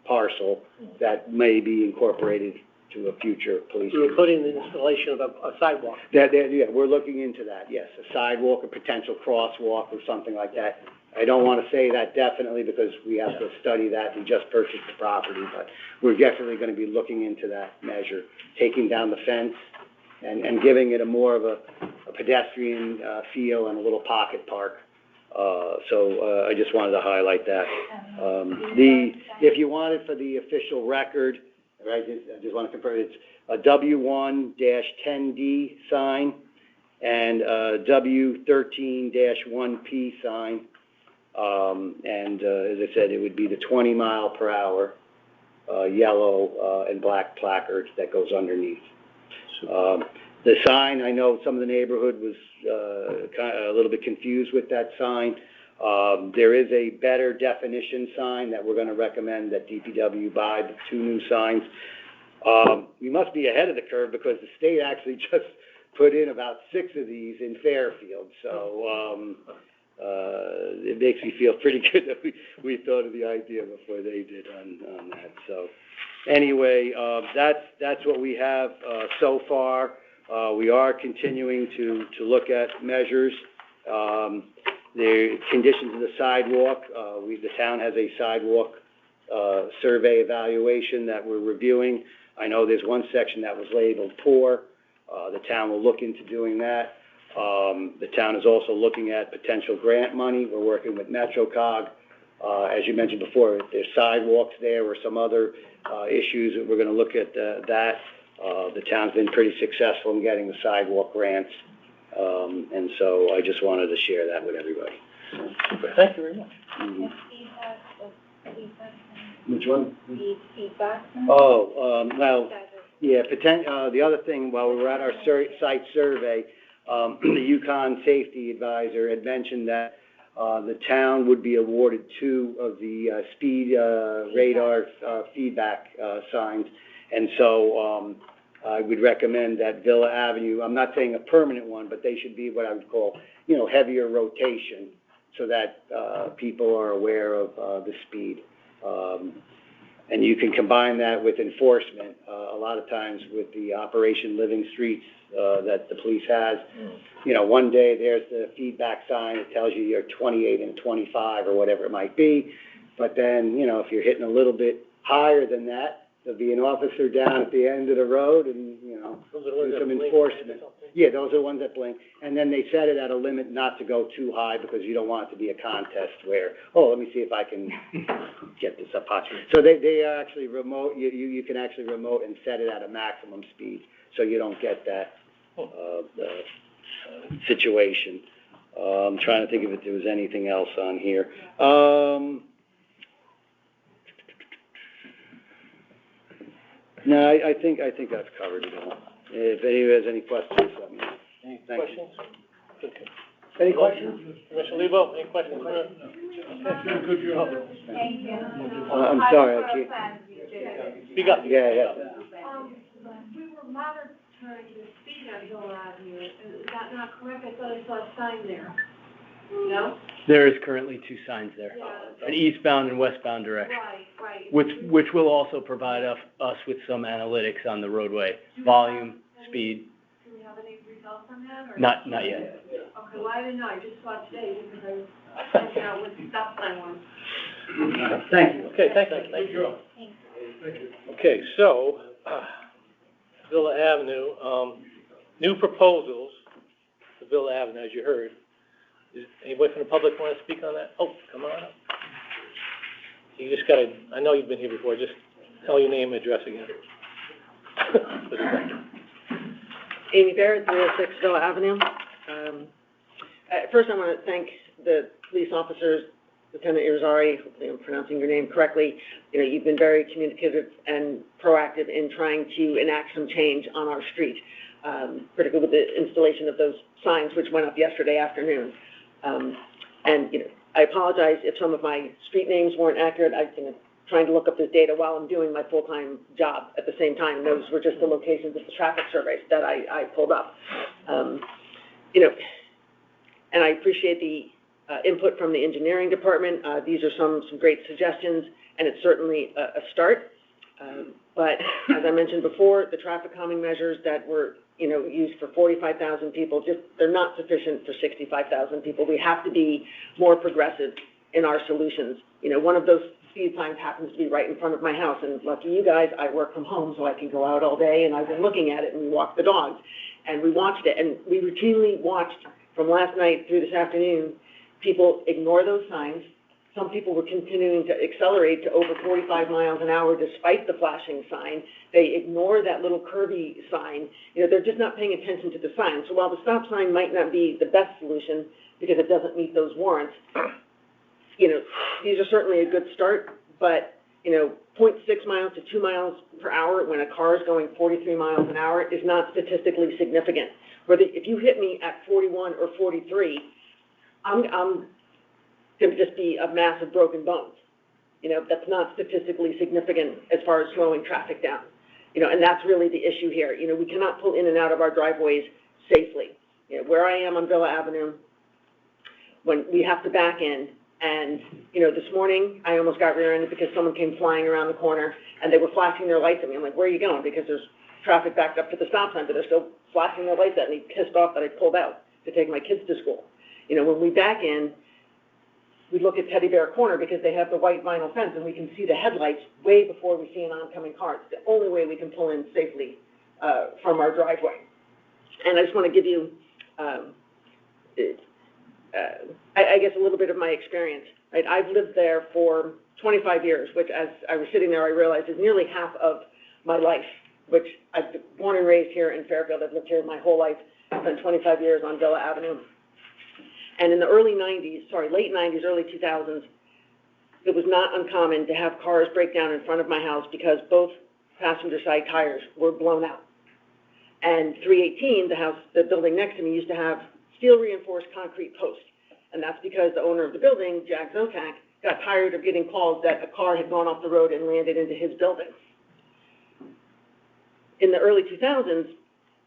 parcel that may be incorporated to a future police. Including the installation of a sidewalk. Yeah, we're looking into that, yes, a sidewalk, a potential crosswalk or something like that. I don't want to say that definitely because we have to study that. We just purchased the property, but we're definitely going to be looking into that measure, taking down the fence and giving it a more of a pedestrian feel and a little pocket park. So I just wanted to highlight that. If you want it for the official record, right, I just want to confirm, it's a W1-10D sign and a W13-1P sign. And as I said, it would be the 20 mile per hour yellow and black placard that goes underneath. The sign, I know some of the neighborhood was kind of a little bit confused with that sign. There is a better definition sign that we're going to recommend that DPW buy, the 2 new signs. We must be ahead of the curve because the state actually just put in about 6 of these in Fairfield. So it makes me feel pretty good that we thought of the idea before they did on that. So anyway, that's what we have so far. We are continuing to look at measures. The conditions of the sidewalk, the town has a sidewalk survey evaluation that we're reviewing. I know there's one section that was labeled poor. The town will look into doing that. The town is also looking at potential grant money. We're working with MetroCog. As you mentioned before, if there's sidewalks there or some other issues, we're going to look at that. The town's been pretty successful in getting the sidewalk grants, and so I just wanted to share that with everybody. Super, thank you very much. Mm-hmm. Which one? Feedback. Well, yeah, the other thing, while we were at our site survey, the Yukon Safety Advisor had mentioned that the town would be awarded 2 of the speed radar feedback signs. And so I would recommend that Villa Avenue, I'm not saying a permanent one, but they should be what I would call, heavier rotation so that people are aware of the speed. And you can combine that with enforcement. A lot of times with the Operation Living Streets that the police has, one day there's the feedback sign that tells you you're 28 and 25 or whatever it might be. But then, if you're hitting a little bit higher than that, there'll be an officer down at the end of the road and, do some enforcement. Yeah, those are the ones that blink. And then they set it at a limit not to go too high because you don't want it to be a contest where, let me see if I can get this up high. So they are actually remote. You can actually remote and set it at a maximum speed so you don't get that situation. I'm trying to think if there was anything else on here. No, I think I've covered it all. If anyone has any questions, let me know. Any Thank questions? Okay. Any questions? Commissioner Lebo, any questions? Good job. Thank you. I'm sorry, I can't. Speak up. Yeah. We were monitoring the speed on Hill Avenue. Is that not correct? I thought I saw a sign there. No? There is currently 2 signs there, Yeah. an eastbound and westbound direction, Right. which will also provide us with some analytics on the roadway, volume, speed. Do we have any results on that? Or? Not yet. Okay, well, I didn't know. I just saw it today because I was checking out what the stop sign was. Thank you. Okay, thank you. Good job. Thank you. Okay, so, Villa Avenue, new proposals for Villa Avenue, as you heard. Is anybody from the public want to speak on that? Oh, come on up. You just gotta, I know you've been here before, just tell your name and address again. Amy Barrett, 306 Villa Avenue. First, I want to thank the police officers, Lieutenant Irizarry, hopefully I'm pronouncing your name correctly. You've been very communicative and proactive in trying to enact some change on our street, particularly with the installation of those signs which went up yesterday afternoon. I apologize if some of my street names weren't accurate. I've been trying to look up this data while I'm doing my full-time job at the same time. Those were just the locations of the traffic surveys that I pulled up. And I appreciate the input from the engineering department. These are some great suggestions, and it's certainly a start. But as I mentioned before, the traffic calming measures that were, used for 45,000 people, they're not sufficient for 65,000 people. We have to be more progressive in our solutions. One of those speed signs happens to be right in front of my house, and lucky you guys, I work from home, so I can go out all day, and I've been looking at it, and we walk the dogs, and we watched it, and we routinely watched from last night through this afternoon, people ignore those signs. Some people were continuing to accelerate to over 45 miles an hour despite the flashing sign. They ignore that little curvy sign. They're just not paying attention to the sign. So while the stop sign might not be the best solution because it doesn't meet those warrants, these are certainly a good start, but, 0.6 miles to 2 miles per hour when a car is going 43 miles an hour is not statistically significant. If you hit me at 41 or 43, I'm going to just be a mass of broken bones. That's not statistically significant as far as slowing traffic down. And that's really the issue here. We cannot pull in and out of our driveways safely. Where I am on Villa Avenue, when we have to back in, and, this morning I almost got rear-ended because someone came flying around the corner and they were flashing their lights at me. I'm like, where are you going? Because there's traffic backed up to the stop sign, but they're still flashing their lights at me, pissed off that I pulled out to take my kids to school. When we back in, we look at Teddy Bear Corner because they have the white vinyl fence and we can see the headlights way before we see an oncoming car. It's the only way we can pull in safely from our driveway. And I just want to give you, I guess, a little bit of my experience. Right? I've lived there for 25 years, which as I was sitting there, I realized is nearly half of my life, which I've been born and raised here in Fairfield. I've lived here my whole life. I've spent 25 years on Villa Avenue. And in the late 90s, early 2000s, it was not uncommon to have cars break down in front of my house because both passenger side tires were blown out. And 318, the building next to me, used to have steel reinforced concrete posts. And that's because the owner of the building, Jack Zotak, got tired of getting calls that a car had gone off the road and landed into his building. In the early 2000s,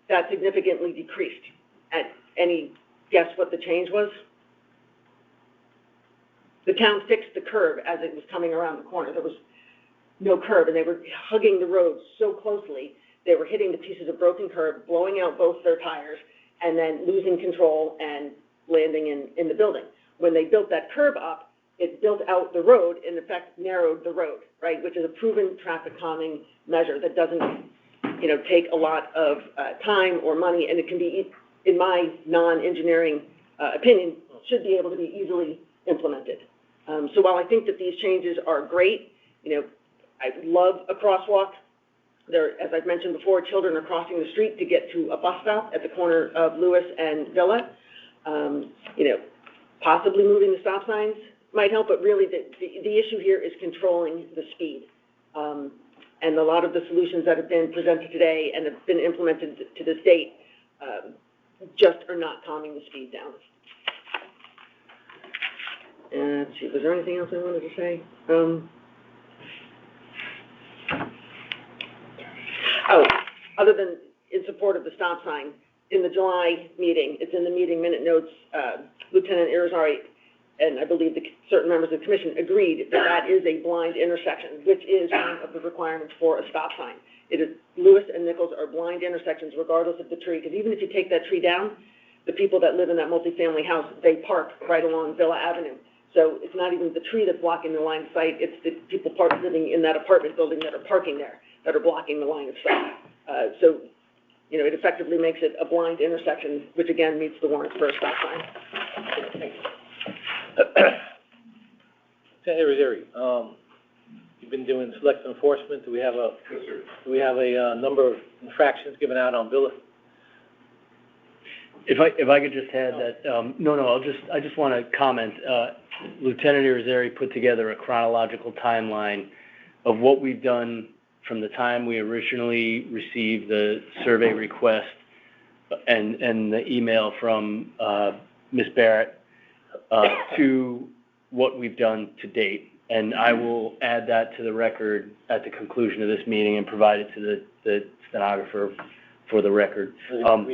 that significantly decreased. At any guess what the change was? The town fixed the curb as it was coming around the corner. There was no curb, and they were hugging the road so closely, they were hitting the pieces of broken curb, blowing out both their tires, and then losing control and landing in the building. When they built that curb up, it built out the road, in effect narrowed the road, right, which is a proven traffic calming measure that doesn't, take a lot of time or money, and it can be, in my non-engineering opinion, should be able to be easily implemented. So while I think that these changes are great, I love a crosswalk. As I've mentioned before, children are crossing the street to get to a bus stop at the corner of Lewis and Villa. Possibly moving the stop signs might help, but really the issue here is controlling the speed. And a lot of the solutions that have been presented today and have been implemented to this date just are not calming the speed down. And let's see, was there anything else I wanted to say? Other than in support of the stop sign, in the July meeting, it's in the meeting minute notes, Lieutenant Irizarry and I believe certain members of the commission agreed that that is a blind intersection, which is one of the requirements for a stop sign. Lewis and Nichols are blind intersections regardless of the tree, because even if you take that tree down, the people that live in that multifamily house, they park right along Villa Avenue. So it's not even the tree that's blocking the line of sight, it's the people living in that apartment building that are parking there that are blocking the line of sight. So, it effectively makes it a blind intersection, which again meets the warrants for a stop sign. Senator Rosari, you've been doing selective enforcement. Do we have a number of infractions given out on Villa? If I could just add that, I just want to comment. Lieutenant Irizarry put together a chronological timeline of what we've done from the time we originally received the survey request and the email from Ms. Barrett to what we've done to date. And I will add that to the record at the conclusion of this meeting and provide it to the stenographer for the record. Does he want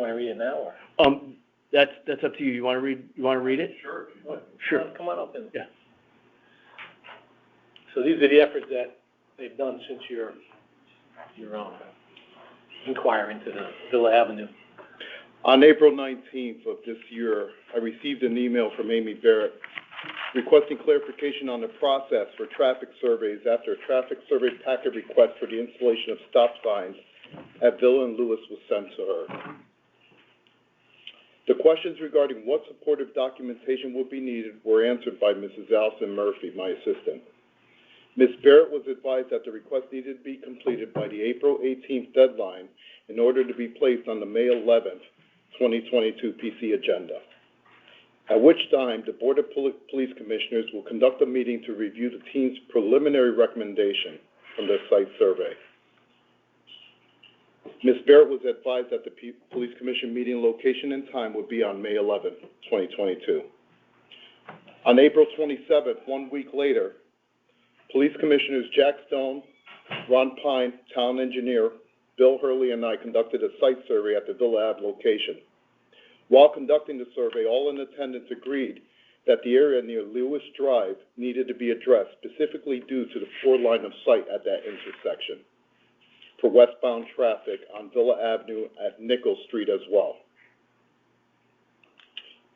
to read it now, or? That's up to you. You want to read it? Sure. Sure. Come on up. Yeah. So these are the efforts that they've done since inquire into the Villa Avenue. On April 19th of this year, I received an email from Amy Barrett requesting clarification on the process for traffic surveys after a traffic survey packet request for the installation of stop signs at Villa and Lewis was sent to her. The questions regarding what supportive documentation would be needed were answered by Mrs. Allison Murphy, my assistant. Ms. Barrett was advised that the request needed to be completed by the April 18th deadline in order to be placed on the May 11th, 2022 PC agenda, at which time the Board of Police Commissioners will conduct a meeting to review the team's preliminary recommendation from the site survey. Ms. Barrett was advised that the Police Commission meeting location and time would be on May 11th, 2022. On April 27th, 1 week later, Police Commissioners Jack Stone, Ron Pine, Town Engineer, Bill Hurley, and I conducted a site survey at the Villa Ave location. While conducting the survey, all in attendance agreed that the area near Lewis Drive needed to be addressed, specifically due to the poor line of sight at that intersection for westbound traffic on Villa Avenue at Nichols Street as well.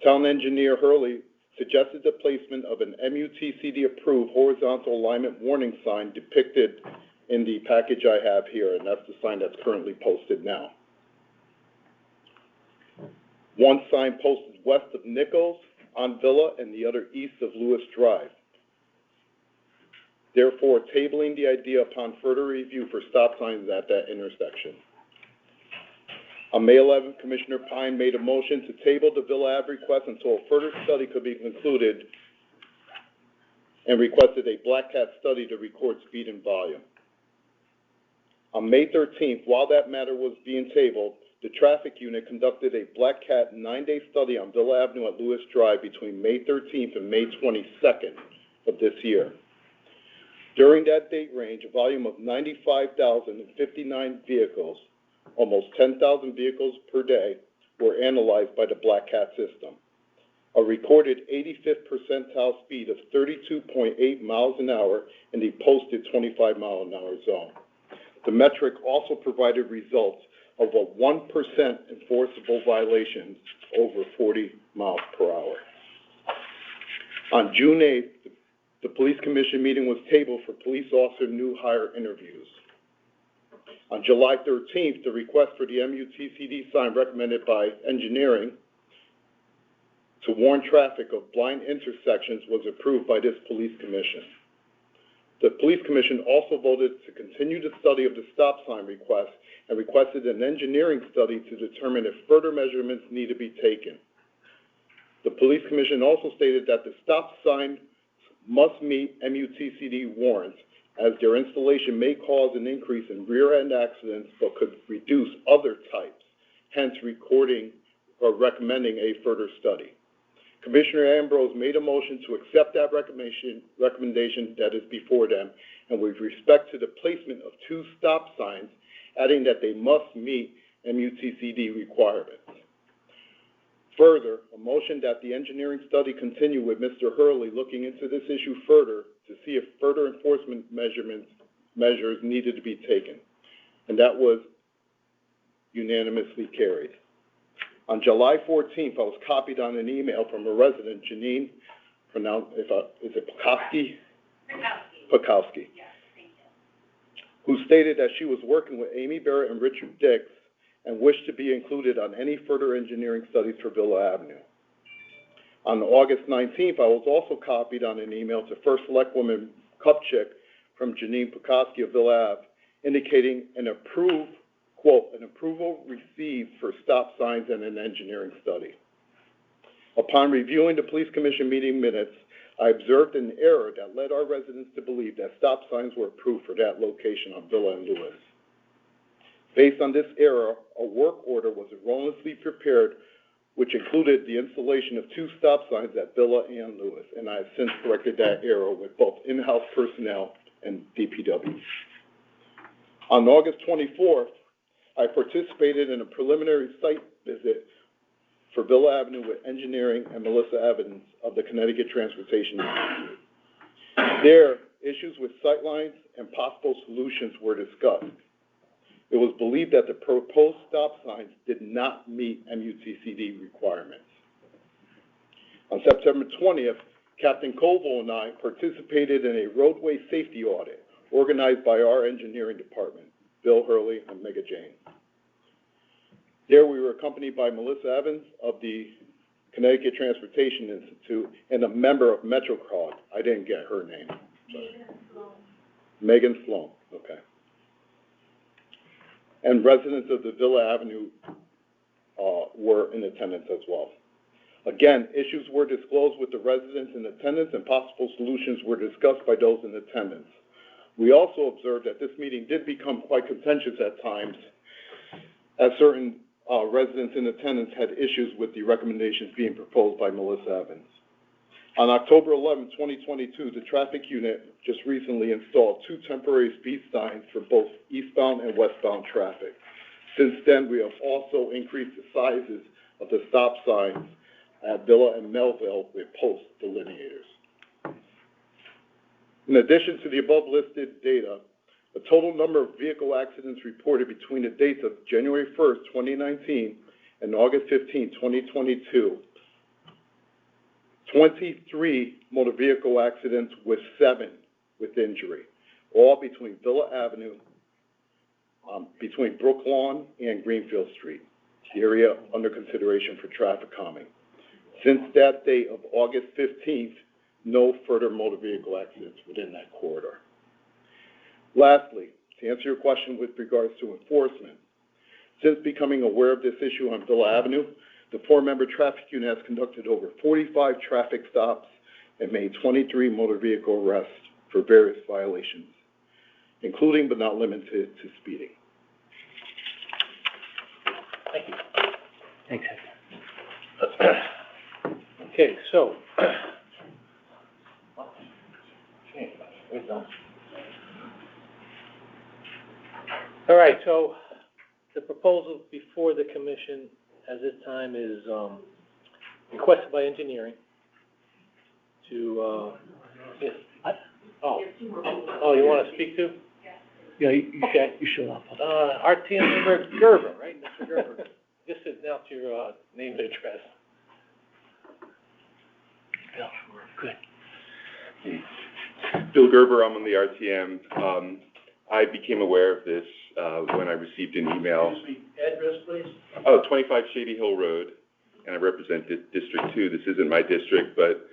Town Engineer Hurley suggested the placement of an MUTCD-approved horizontal alignment warning sign depicted in the package I have here, and that's the sign that's currently posted now. One sign posted west of Nichols on Villa and the other east of Lewis Drive. Therefore, tabling the idea upon further review for stop signs at that intersection. On May 11th, Commissioner Pine made a motion to table the Villa Ave request until a further study could be concluded and requested a Black Cat study to record speed and volume. On May 13th, while that matter was being tabled, the traffic unit conducted a Black Cat 9-day study on Villa Avenue at Lewis Drive between May 13th and May 22nd of this year. During that date range, a volume of 95,059 vehicles, almost 10,000 vehicles per day, were analyzed by the Black Cat system. A recorded 85th percentile speed of 32.8 miles an hour in the posted 25-mile-an-hour zone. The metric also provided results of a 1% enforceable violation over 40 miles per hour. On June 8th, the Police Commission meeting was tabled for police officer new hire interviews. On July 13th, the request for the MUTCD sign recommended by engineering to warn traffic of blind intersections was approved by this Police Commission. The Police Commission also voted to continue the study of the stop sign request and requested an engineering study to determine if further measurements need to be taken. The Police Commission also stated that the stop sign must meet MUTCD warrants, as their installation may cause an increase in rear-end accidents but could reduce other types, hence recording or recommending a further study. Commissioner Ambrose made a motion to accept that recommendation that is before them, and with respect to the placement of 2 stop signs, adding that they must meet MUTCD requirements. Further, a motion that the engineering study continue with Mr. Hurley looking into this issue further to see if further enforcement measures needed to be taken, and that was unanimously carried. On July 14th, I was copied on an email from a resident, Janine, is it Pekowski? Pekowski. Yes, thank you. Who stated that she was working with Amy Barrett and Richard Dix and wished to be included on any further engineering studies for Villa Avenue. On August 19th, I was also copied on an email to First Selectwoman Kupchik from Janine Pekowski of Villa Ave, indicating an approved, quote, an approval received for stop signs and an engineering study. Upon reviewing the Police Commission meeting minutes, I observed an error that led our residents to believe that stop signs were approved for that location on Villa and Lewis. Based on this error, a work order was erroneously prepared, which included the installation of 2 stop signs at Villa and Lewis, and I have since corrected that error with both in-house personnel and DPW. On August 24th, I participated in a preliminary site visit for Villa Avenue with engineering and Melissa Evans of the Connecticut Transportation Institute. There, issues with sightlines and possible solutions were discussed. it was believed that the proposed stop signs did not meet MUTCD requirements. On September 20th, Captain Colville and I participated in a roadway safety audit organized by our engineering department, Bill Hurley and Mega Jane. There we were accompanied by Melissa Evans of the Connecticut Transportation Institute and a member of MetroCog. I didn't get her name. Megan Sloan, okay. And residents of the Villa Avenue were in attendance as well. Again, issues were disclosed with the residents in attendance and possible solutions were discussed by those in attendance. We also observed that this meeting did become quite contentious at times, as certain residents in attendance had issues with the recommendations being proposed by Melissa Evans. On October 11, 2022, the traffic unit just recently installed 2 temporary speed signs for both eastbound and westbound traffic. Since then, we have also increased the sizes of the stop signs at Villa and Melville with post delineators. In addition to the above listed data, the total number of vehicle accidents reported between the dates of January 1st, 2019 and August 15, 2022, 23 motor vehicle accidents with 7 with injury, all between Villa Avenue, between Brooklawn and Greenfield Street, the area under consideration for traffic calming. Since that date of August 15th, no further motor vehicle accidents within that corridor. Lastly, to answer your question with regards to enforcement, since becoming aware of this issue on Villa Avenue, the 4-member traffic unit has conducted over 45 traffic stops and made 23 motor vehicle arrests for various violations, including but not limited to speeding. Thank you. Thanks, Okay, so, all right, so the proposal before the commission at this time is requested by engineering to, yes. Oh, you want to speak to? Yeah, Okay. you show up. RTM member Gerber, right, Mr. Gerber? Just announce your name and address. Bill, good. Bill Gerber, I'm on the RTM. I became aware of this when I received an email. Excuse me, address, please? 25 Shady Hill Road, and I represent District 2. This isn't my district, but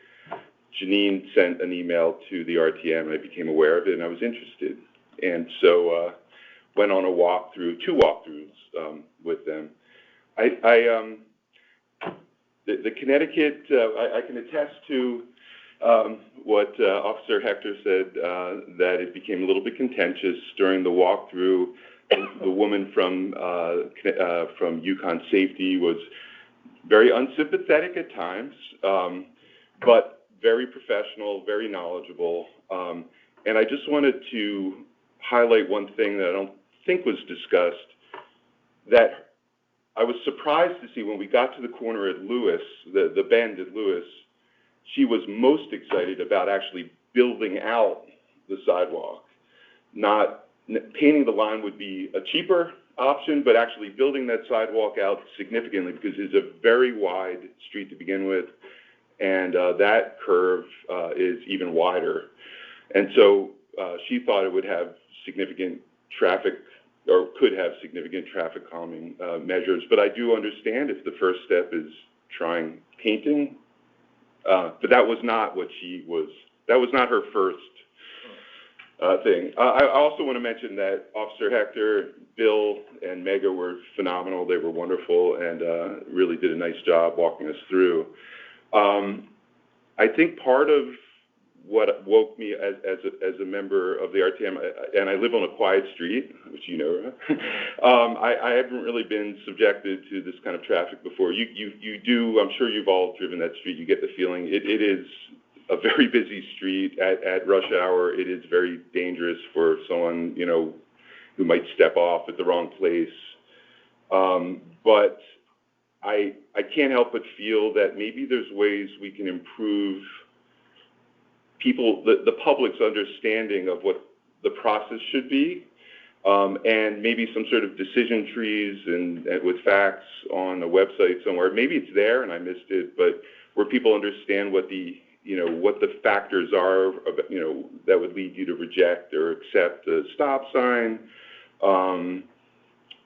Janine sent an email to the RTM, and I became aware of it, and I was interested. And so went on a walkthrough, 2 walkthroughs with them. The Connecticut, I can attest to what Officer Hector said, that it became a little bit contentious during the walkthrough. The woman from Yukon Safety was very unsympathetic at times, but very professional, very knowledgeable. And I just wanted to highlight one thing that I don't think was discussed, that I was surprised to see when we got to the corner at Lewis, the bend at Lewis, she was most excited about actually building out the sidewalk. Not painting the line would be a cheaper option, but actually building that sidewalk out significantly, because it's a very wide street to begin with, and that curve is even wider. And so she thought it would have significant traffic, or could have significant traffic calming measures. But I do understand if the first step is trying painting, but that was not what that was not her first thing. I also want to mention that Officer Hector, Bill, and Mega were phenomenal. They were wonderful and really did a nice job walking us through. I think part of what woke me as a member of the RTM, and I live on a quiet street, which you know, I haven't really been subjected to this kind of traffic before. You do, I'm sure you've all driven that street, you get the feeling. It is a very busy street at rush hour. It is very dangerous for someone, you know, who might step off at the wrong place. But I can't help but feel that maybe there's ways we can improve the public's understanding of what the process should be. and maybe some sort of decision trees and with facts on a website somewhere. Maybe it's there and I missed it, but where people understand what the factors are, that would lead you to reject or accept a stop sign.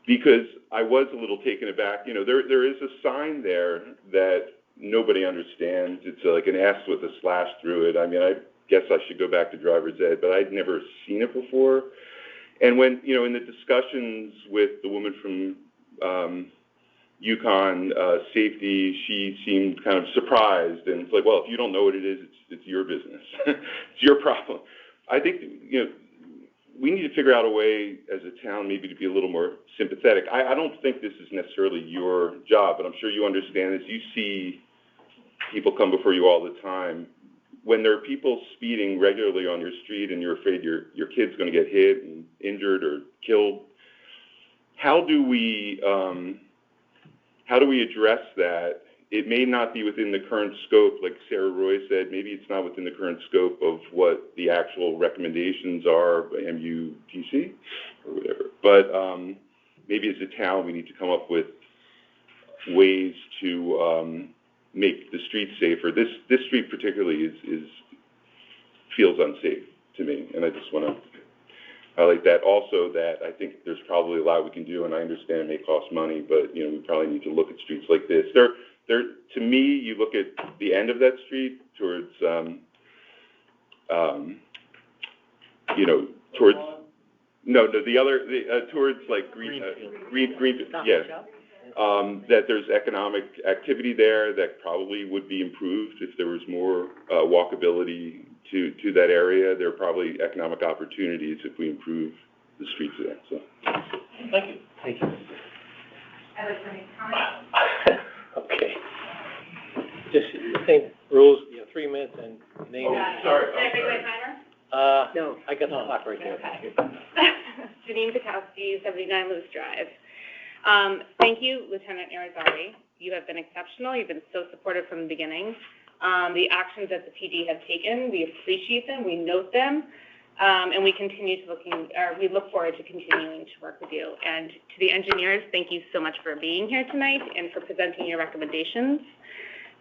Because I was a little taken aback. There is a sign there that nobody understands. It's like an S with a slash through it. I mean, I guess I should go back to driver's ed, but I'd never seen it before. And when, in the discussions with the woman from Yukon Safety, she seemed kind of surprised. And it's like, well, if you don't know what it is, it's your business. It's your problem. I think, we need to figure out a way as a town maybe to be a little more sympathetic. I don't think this is necessarily your job, but I'm sure you understand this. You see people come before you all the time. When there are people speeding regularly on your street and you're afraid your kid's going to get hit and injured or killed, how do we address that? It may not be within the current scope, like Sarah Roy said, maybe it's not within the current scope of what the actual recommendations are by MUTC or whatever. But maybe as a town we need to come up with ways to make the streets safer. This street particularly feels unsafe to me, and I just want to highlight that. Also, that I think there's probably a lot we can do, and I understand it may cost money, but we probably need to look at streets like this. To me, you look at the end of that street towards, towards like Greenfield, yes. That there's economic activity there that probably would be improved if there was more walkability to that area. There are probably economic opportunities if we improve the streets there. So. Thank you. Thank you. I'd like to make comments. Okay. Just the same rules, 3 minutes and name it. Sorry. Can I break my timer? No. I got the clock right there. Okay. Janine Bukowski, 79 Lewis Drive. Thank you, Lieutenant Irizarry. You have been exceptional. You've been so supportive from the beginning. The actions that the PD have taken, we appreciate them, we note them, and we look forward to continuing to work with you. And to the engineers, thank you so much for being here tonight and for presenting your recommendations.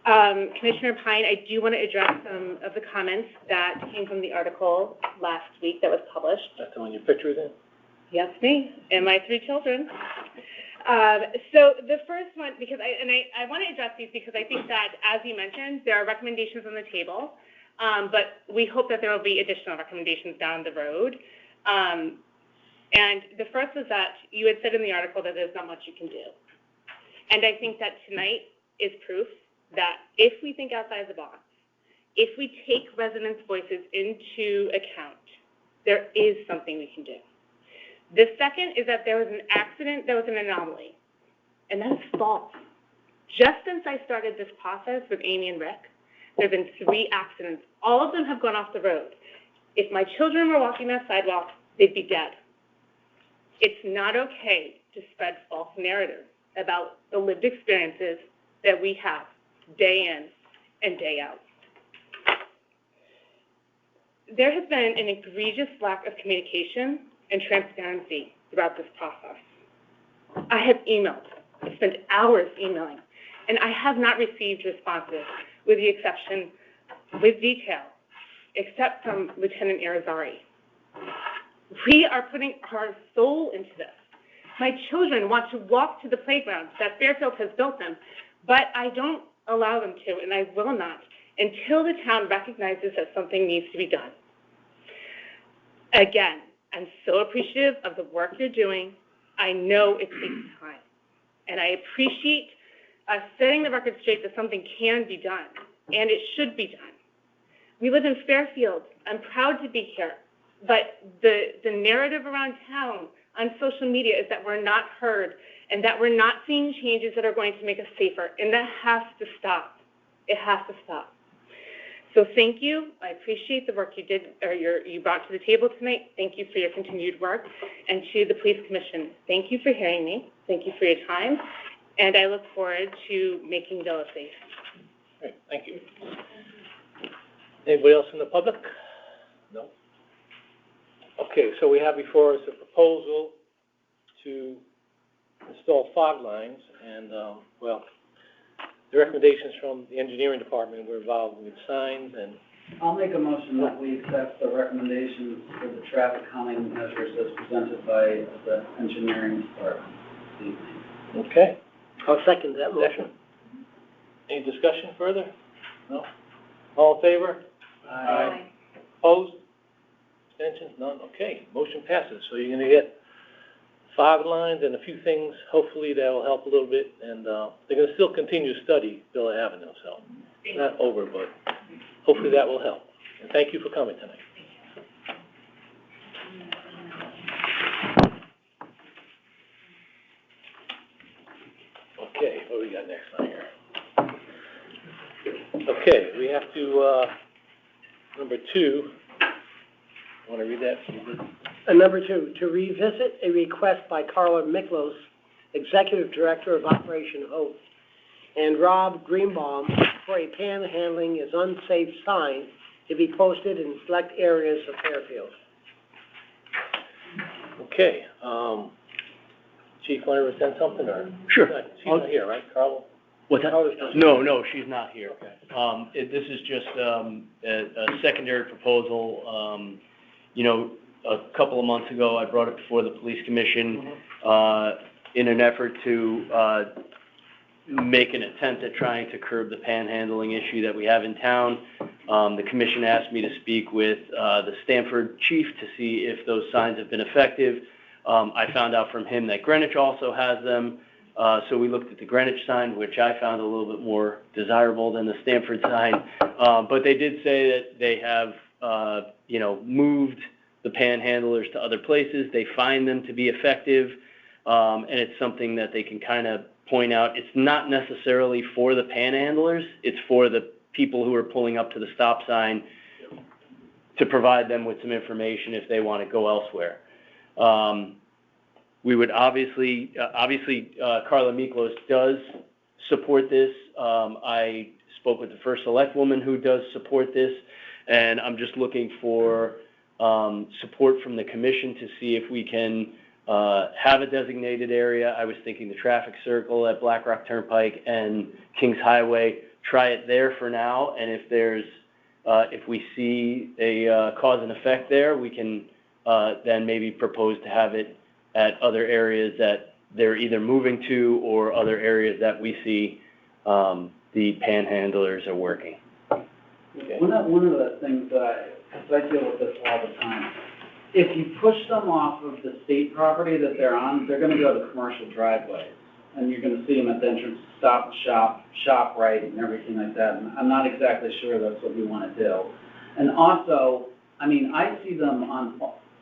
Commissioner Pine, I do want to address some of the comments that came from the article last week that was published. That's the one your picture is in? Yes, me and my 3 children. So the first one, because I want to address these because I think that, as you mentioned, there are recommendations on the table, but we hope that there will be additional recommendations down the road. And the first was that you had said in the article that there's not much you can do. And I think that tonight is proof that if we think outside the box, if we take residents' voices into account, there is something we can do. The second is that there was an accident that was an anomaly, and that is false. Just since I started this process with Amy and Rick, there have been 3 accidents. All of them have gone off the road. If my children were walking that sidewalk, they'd be dead. It's not okay to spread false narratives about the lived experiences that we have day in and day out. There has been an egregious lack of communication and transparency throughout this process. I have emailed. I spent hours emailing, and I have not received responses with detail, except from Lieutenant Irizarry. We are putting our soul into this. My children want to walk to the playground that Fairfield has built them, but I don't allow them to, and I will not, until the town recognizes that something needs to be done. Again, I'm so appreciative of the work you're doing. I know it takes time. And I appreciate us setting the record straight that something can be done, and it should be done. We live in Fairfield. I'm proud to be here. But the narrative around town on social media is that we're not heard and that we're not seeing changes that are going to make us safer. And that has to stop. It has to stop. So thank you. I appreciate the work you did, or you brought to the table tonight. Thank you for your continued work. And to the Police Commission, thank you for hearing me. Thank you for your time. And I look forward to making Villa safe. Great, thank you. Anybody else in the public? No? Okay, so we have before us a proposal to install fog lines, and, well, the recommendations from the engineering department were involved with signs and... I'll make a motion that we accept the recommendations for the traffic calming measures as presented by the engineering department this evening. Okay. I'll second that motion. Any discussion further? No? All in favor? Aye. Opposed? Abstentions? None? Okay, motion passes. So you're gonna get fog lines and a few things, hopefully that will help a little bit, and, they're gonna still continue to study Villa Avenue, so it's not over, but hopefully that will help. And thank you for coming tonight. Okay, what do we got next on here? Okay, we have to, number 2, want to read that? Number 2, to revisit a request by Carla Miklos, Executive Director of Operation Hope, and Rob Greenbaum for a panhandling is unsafe sign to be posted in select areas of Fairfield. Okay, Chief, want to present something, or? Sure. She's not here, right, Carla? What's that? Carla's not here. No, she's not here. Okay. This is just a secondary proposal. You know, a couple of months ago, I brought it before the police commission in an effort to make an attempt at trying to curb the panhandling issue that we have in town. The commission asked me to speak with the Stamford chief to see if those signs have been effective. I found out from him that Greenwich also has them. So we looked at the Greenwich sign, which I found a little bit more desirable than the Stamford sign. But they did say that they have, moved the panhandlers to other places. They find them to be effective, and it's something that they can kind of point out. It's not necessarily for the panhandlers. It's for the people who are pulling up to the stop sign to provide them with some information if they want to go elsewhere. We would obviously, Carla Miklos does support this. I spoke with the first select woman who does support this, and I'm just looking for support from the commission to see if we can have a designated area. I was thinking the traffic circle at Black Rock Turnpike and Kings Highway, try it there for now, and if there's, if we see a cause and effect there, we can then maybe propose to have it at other areas that they're either moving to or other areas that we see the panhandlers are working. Okay. One of the things that because I deal with this all the time, if you push them off of the state property that they're on, they're going to go to commercial driveways, and you're going to see them at the entrance, Stop and Shop, ShopRite, and everything like that. And I'm not exactly sure that's what we want to do. And also, I mean, I see them on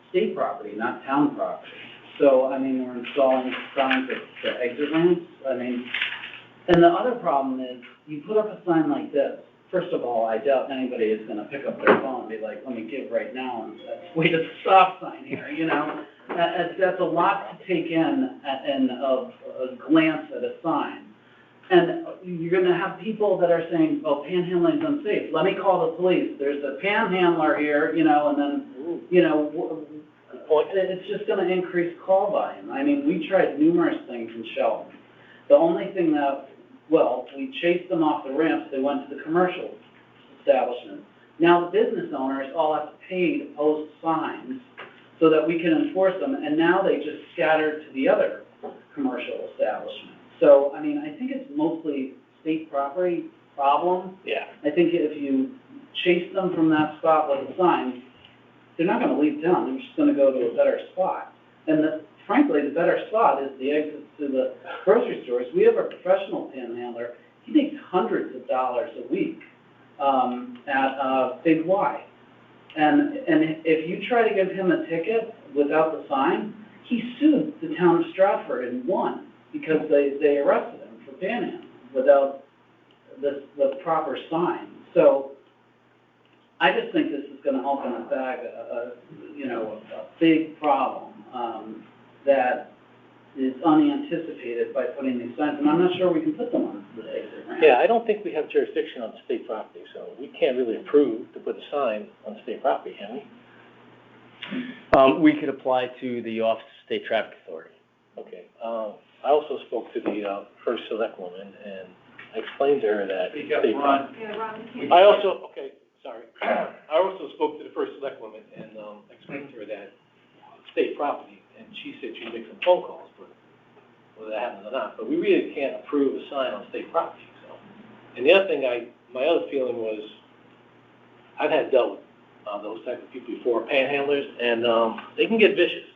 state property, not town property. So, I mean, we're installing signs at the exit ramps. I mean, and the other problem is, you put up a sign like this. First of all, I doubt anybody is going to pick up their phone and be like, let me give right now and wait at the stop sign here, you know? That's a lot to take in and of a glance at a sign. And you're going to have people that are saying, well, panhandling is unsafe. Let me call the police. There's a panhandler here, you know, and then, you know, it's just going to increase call volume. I mean, we tried numerous things in Shelton. The only thing that, well, we chased them off the ramps, they went to the commercial establishment. Now the business owners all have to pay to post signs so that we can enforce them, and now they just scattered to the other commercial establishments. So, I mean, I think it's mostly state property problem. Yeah. I think if you chase them from that spot with the signs, they're not going to leave town, they're just going to go to a better spot. And frankly, the better spot is the exit to the grocery stores. We have a professional panhandler. He makes hundreds of dollars a week at Big Y. And if you try to give him a ticket without the sign, he sued the town of Stratford and won because they arrested him for panhandling without the proper sign. So I just think this is going to open a bag, a big problem that is unanticipated by putting these signs, and I'm not sure we can put them on the exit ramp. Yeah, I don't think we have jurisdiction on state property, so we can't really approve to put a sign on state property, can we? We could apply to the Office of State Traffic Authority. Okay, I also spoke to the, first select woman, and I explained to her that. Yeah, Ron, you can't- I also spoke to the first select woman and, explained to her that state property, and she said she'd make some phone calls, but whether that happens or not, but we really can't approve a sign on state property, so. And the other thing my other feeling was, I've had dealt with, those type of people before, panhandlers, and, they can get vicious.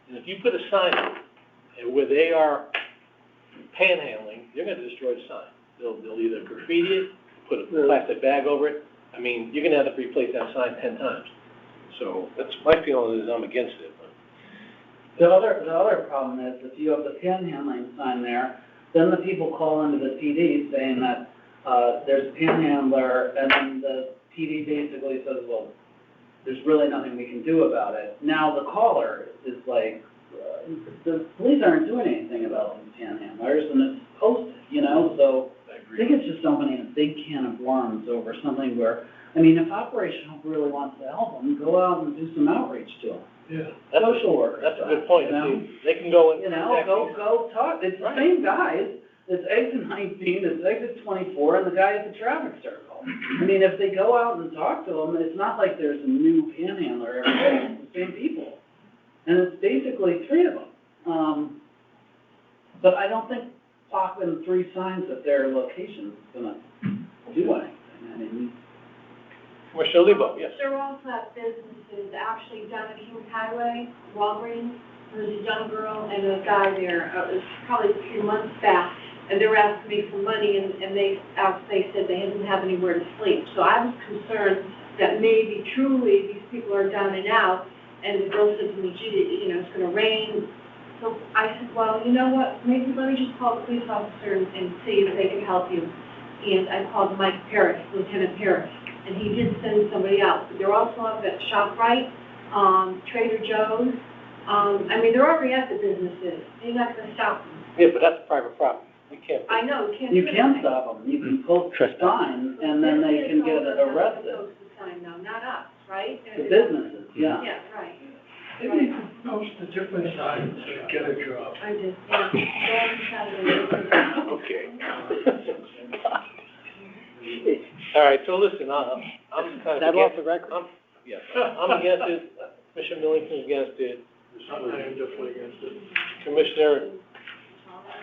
And if you put a sign up, and where they are panhandling, they're gonna destroy the sign. They'll either graffiti it, put a plastic bag over it. I mean, you're gonna have to replace that sign 10 times. So that's my feeling is I'm against it. The other problem is if you have the panhandling sign there, then the people call into the PD saying that, there's a panhandler, and then the PD basically says, well, there's really nothing we can do about it. Now the caller is like, the police aren't doing anything about these panhandlers, and it's posted, you know, so I think it's just opening a big can of worms over something where, I mean, if Operation Hope really wants to help them, go out and do some outreach to them. Yeah. Social workers. That's a good point. You know? They can go and. You know, go talk, it's the same guys, it's exit 19, it's exit 24, and the guy at the traffic circle. I mean, if they go out and talk to them, it's not like there's a new panhandler every day, it's the same people. And it's basically 3 of them. But I don't think popping 3 signs at their location is gonna do anything. I mean, Commissioner Lebo, yes. There are also have businesses actually down at Kings Highway, Walgreens. There's a young girl and a guy there, it was probably a few months back, and they were asking me for money, and they said they didn't have anywhere to sleep. So I was concerned that maybe truly these people are down and out, and the girl said to me, gee, you know, it's gonna rain. So I said, well, you know what, maybe let me just call the police officer and see if they can help you. And I called Mike Parrish, Lieutenant Parrish, and he did send somebody out. But they're also up at ShopRite, Trader Joe's. I mean, they're already at the businesses. You're not gonna stop them. Yeah, but that's private property. You can't. I know, you can't do you can anything. stop them, you can post a sign, and then they can get arrested. Post the sign now, not us, right? The businesses, yeah. Yeah, right. Maybe you could post a different sign to get a job. I just, yeah. Okay. All right, so listen, I'm kind of. That off the record? Yes, I'm against it. Commissioner Millington's against it. I am definitely against it. Commissioner.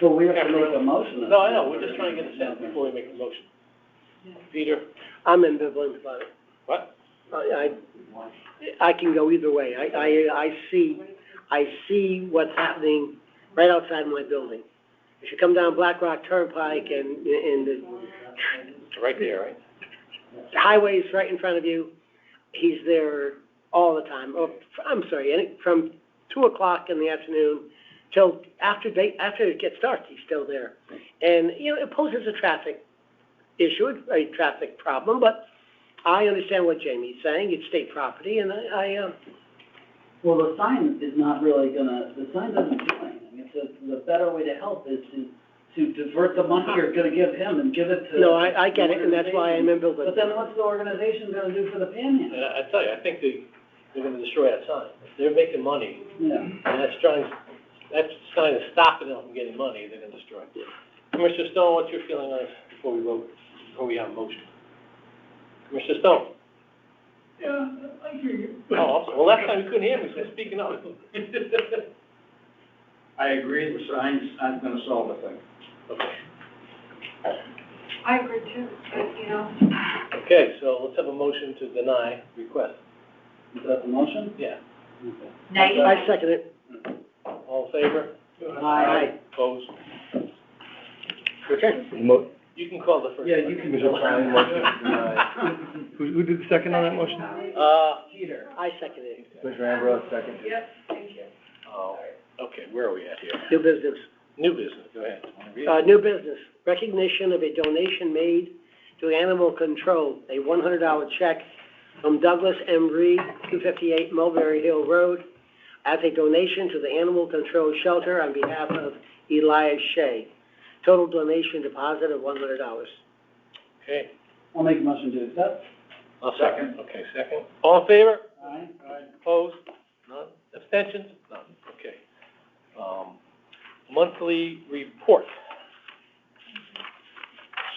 Well, we have to make a motion. No, I know, we're just trying to get a sense before we make a motion. Peter? I'm ambivalent about it. What? I can go either way. I see what's happening right outside my building. If you come down Black Rock Turnpike and the Right there, right? highway's right in front of you, he's there all the time. Oh, I'm sorry, from 2 o'clock in the afternoon till after it gets dark, he's still there. And, you know, it poses a traffic issue, a traffic problem, but I understand what Jamie's saying. It's state property, and Well, the sign is not really the sign doesn't do anything. It's the better way to help is to divert the money you're gonna give him and give it to. No, I get it, and that's why I'm ambivalent. But then what's the organization gonna do for the panhandle? And I tell you, I think they're gonna destroy that sign. If they're making money, Yeah. and that sign is stopping them from getting money, they're gonna destroy it. Commissioner Stone, what's your feeling on this before we have a motion? Commissioner Stone? Yeah, I hear you. Oh, well, last time you couldn't hear me, so speaking up. I agree, the signs aren't gonna solve a thing. Okay. I agree too, you know. Okay, so let's have a motion to deny request. Is that the motion? Yeah. Okay. I second it. All in favor? Aye. Opposed? Okay. You can call the first. Yeah, you can go find motion to deny. Who did the second on that motion? Peter. I second it. Commissioner Ambrose, second. Yep, thank you. Oh, okay, where are we at here? New business. New business, go ahead. New business, recognition of a donation made to Animal Control, a $100 check from Douglas M. Reed, 258 Mulberry Hill Road, as a donation to the Animal Control Shelter on behalf of Elias Shea. Total donation deposit of $100. Okay, I'll make a motion to accept. I'll second. Okay, second. All in favor? Aye. Opposed? None? Abstentions? None. Okay. Monthly report.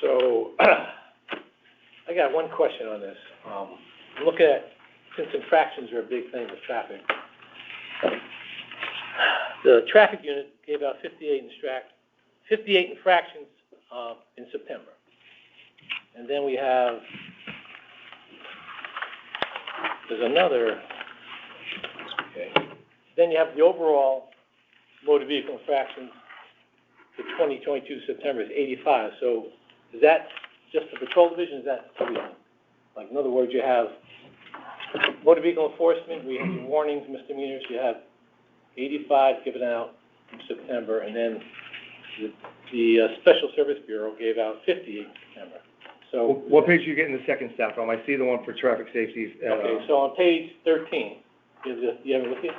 So, I got one question on this. Look at, since infractions are a big thing with traffic, the traffic unit gave out 58 infractions in September. And then we have, there's another, okay. Then you have the overall motor vehicle infractions for 2022 September is 85. So is that just the patrol division? Is that everything? Like, in other words, you have motor vehicle enforcement, we have your warnings, misdemeanors, you have 85 given out in September, and then the Special Service Bureau gave out 50 in September. So What page are you getting the second staff from? I see the one for traffic safety. okay, so on page 13, you have it with you?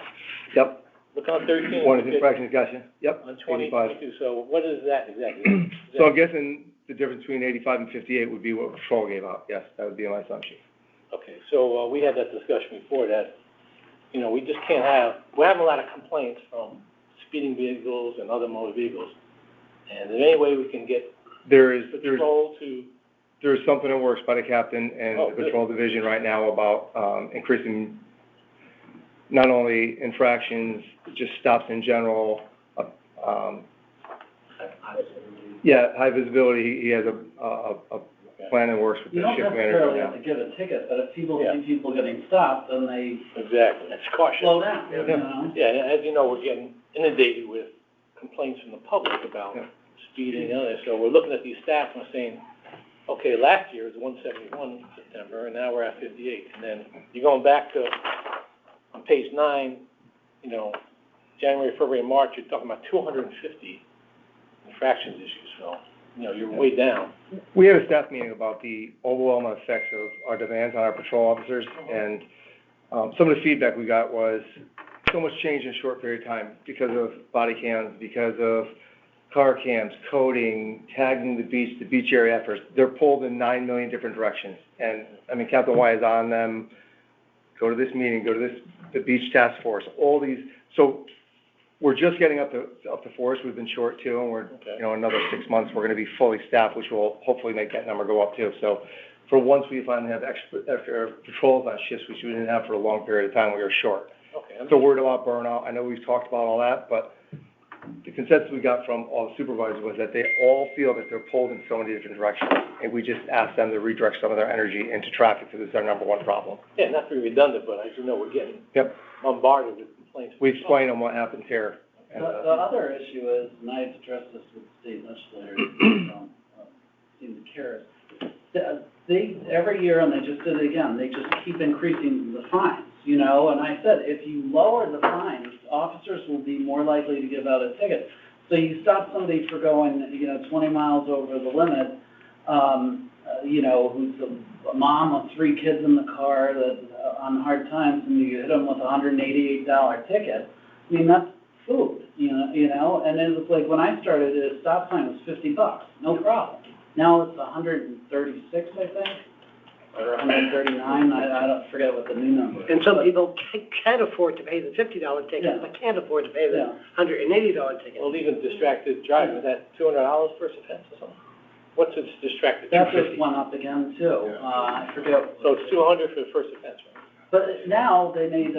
Yep. Look on 13. One is infractions, gotcha. Yep. On 85. 2022, so what is that exactly? So I'm guessing the difference between 85 and 58 would be what patrol gave out. Yes, that would be my assumption. Okay, so we had that discussion before that, you know, we just can't have, we're having a lot of complaints from speeding vehicles and other motor vehicles. And is there any way we can get patrol to? There's something that works by the captain and the good. patrol division right now about increasing not only infractions, just stops in general. High visibility. He has a plan that works with the shift manager. You don't necessarily have to give a ticket, but if people see people getting stopped, then they Exactly, that's caution. slow down, you know? Yeah, and as you know, we're getting inundated with complaints from the public about speeding and others. So we're looking at these stats and we're saying, okay, last year it was 171 in September, and now we're at 58. And then you're going back to, on page 9, you know, January, February, and March, you're talking about 250 infractions issues. So, you know, you're way down. We had a staff meeting about the overwhelming effects of our demands on our patrol officers, and some of the feedback we got was so much change in a short period of time because of body cams, because of car cams, coding, tagging the beach area efforts. They're pulled in 9 million different directions. And, I mean, Captain Y is on them, go to this meeting, go to the beach task force, all these. So we're just getting up to force. We've been short too, and we're, you know, another 6 months, we're going to be fully staffed, which will hopefully make that number go up too. So for once we finally have extra patrols on shifts, which we didn't have for a long period of time, we were short. Okay. So worried about burnout. I know we've talked about all that, but the consensus we got from all the supervisors was that they all feel that they're pulled in so many different directions, and we just asked them to redirect some of their energy into traffic, because it's our number one problem. Yeah, not to be redundant, but as you know, we're getting bombarded with complaints. We explain them what happens here. The other issue is, and I addressed this with state legislators, seem to care, they, every year, and they just did it again, they just keep increasing the fines, you know, and I said, if you lower the fines, officers will be more likely to give out a ticket. So you stop somebody for going, 20 miles over the limit, you know, who's a mom with 3 kids in the car that on hard times, and you hit them with a $188 ticket. I mean, that's food, you know, and it was like, when I started, a stop sign was $50, no problem. Now it's 136, I think, or 139, I don't forget what the new number is. And some people can't afford to pay the $50 ticket, but can't afford to pay the $180 ticket. Well, even distracted driving, is that $200 first offense or something? What's a distracted? That just went up again too, I forget. So it's 200 for the first offense, right? But now they made,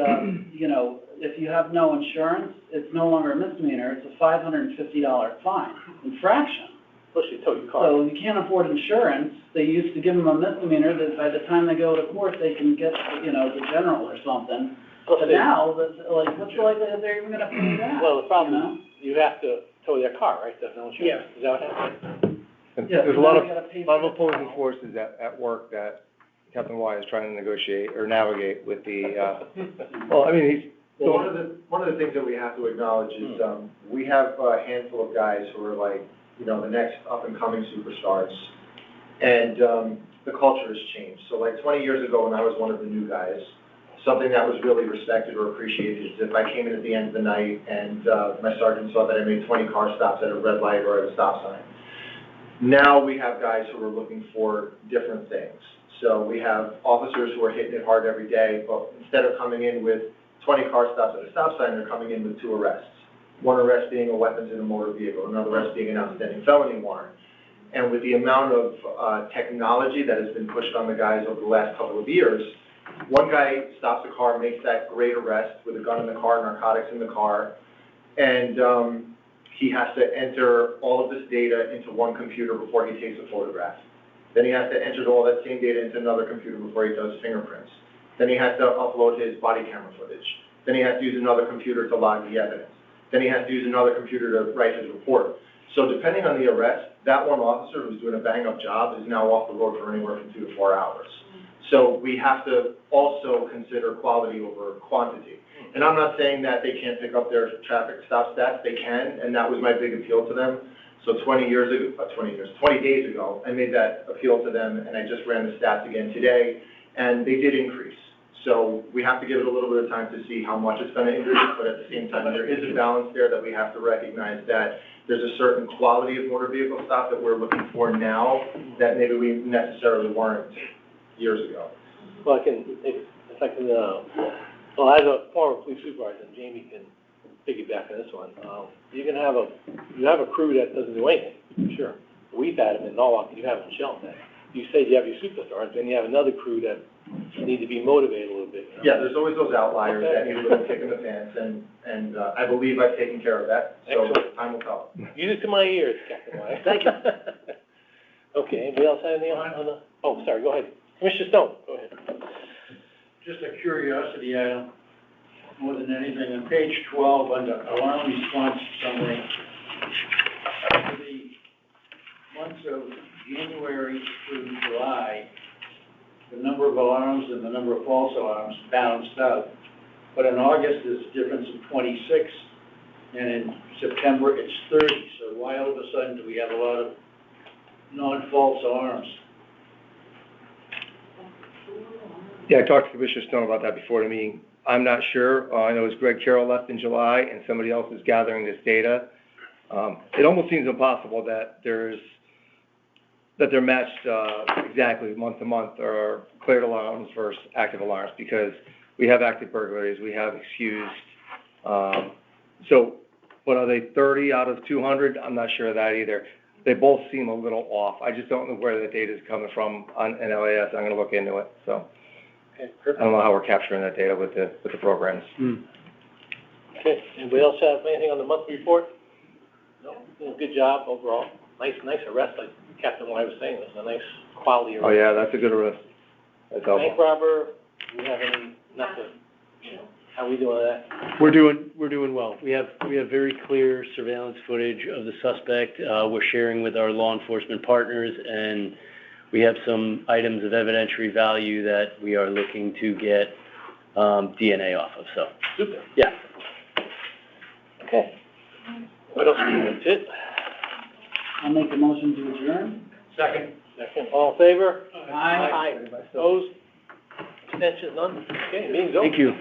you know, if you have no insurance, it's no longer a misdemeanor, it's a $550 fine, infraction. Plus you tow your car. So you can't afford insurance, they used to give them a misdemeanor that by the time they go to court, they can get, you know, the general or something. But now, like, what's the likelihood they're even gonna pay that? Well, the problem is, you have to tow their car, right? There's no insurance. Yeah. Is that what happens? There's a lot of opposing forces at work that Captain Y is trying to negotiate or navigate with the, well, I mean, Well, one of the things that we have to acknowledge is, we have a handful of guys who are like, the next up-and-coming superstars. And, the culture has changed. So like 20 years ago, when I was one of the new guys, something that was really respected or appreciated is if I came in at the end of the night and, my sergeant saw that I made 20 car stops at a red light or at a stop sign. Now we have guys who are looking for different things. So we have officers who are hitting it hard every day, but instead of coming in with 20 car stops at a stop sign, they're coming in with 2 arrests. One arrest being a weapons in a motor vehicle, another arrest being an outstanding felony warrant. And with the amount of technology that has been pushed on the guys over the last couple of years, one guy stops a car, makes that great arrest with a gun in the car, narcotics in the car, and he has to enter all of this data into one computer before he takes a photograph. Then he has to enter all that same data into another computer before he does fingerprints. Then he has to upload his body camera footage. Then he has to use another computer to log the evidence. Then he has to use another computer to write his report. So depending on the arrest, that one officer who's doing a bang-up job is now off the road for anywhere from 2 to 4 hours. So we have to also consider quality over quantity. And I'm not saying that they can't pick up their traffic stop stats, they can, and that was my big appeal to them. So 20 days ago, I made that appeal to them, and I just ran the stats again today, and they did increase. So we have to give it a little bit of time to see how much it's going to increase, but at the same time, there is a balance there that we have to recognize that there's a certain quality of motor vehicle stop that we're looking for now that maybe we necessarily weren't years ago. Well, well, as a former police supervisor, and Jamie can piggyback on this one, you have a crew that doesn't do anything, sure. We've had them in Norwalk, and you have them in Shelton. You say you have your superstars, then you have another crew that need to be motivated a little bit. You know? Yeah, there's always those outliers that need a little kick in the pants, and I believe I've taken care of that, so Excellent. time will tell. Music to my ears, Captain Wyatt. Thank you. Okay, anybody else have anything on the, oh, sorry, go ahead. Commissioner Stone, go ahead. Just a curiosity item, more than anything, on page 12, under alarm response summary, for the months of January through July, the number of alarms and the number of false alarms balanced out. But in August, there's a difference of 26, and in September, it's 30. So why all of a sudden do we have a lot of non-false alarms? Yeah, I talked to Commissioner Stone about that before the meeting. I'm not sure. I know it was Greg Carroll left in July, and somebody else is gathering this data. It almost seems impossible that they're matched exactly month to month, or cleared alarms versus active alarms, because we have active burglaries, we have excused. So what are they, 30 out of 200? I'm not sure of that either. They both seem a little off. I just don't know where the data is coming from in LAS. I'm going to look into it. So Okay, I perfect. don't know how we're capturing that data with the programs. Okay, anybody else have anything on the monthly report? No, good job overall. Nice arrest, like Captain Wyatt was saying, it's a nice quality arrest. Oh yeah, that's a good arrest. That's helpful. Bank robber, do we have any, how are we doing on that? We're doing well. We have very clear surveillance footage of the suspect. We're sharing with our law enforcement partners, and we have some items of evidentiary value that we are looking to get DNA off of, so. Super. Yeah. Okay. What else? That's it? I'll make a motion to adjourn. Second, all in favor? Aye. Opposed? Abstentions, none? Okay, meeting's over. Thank you.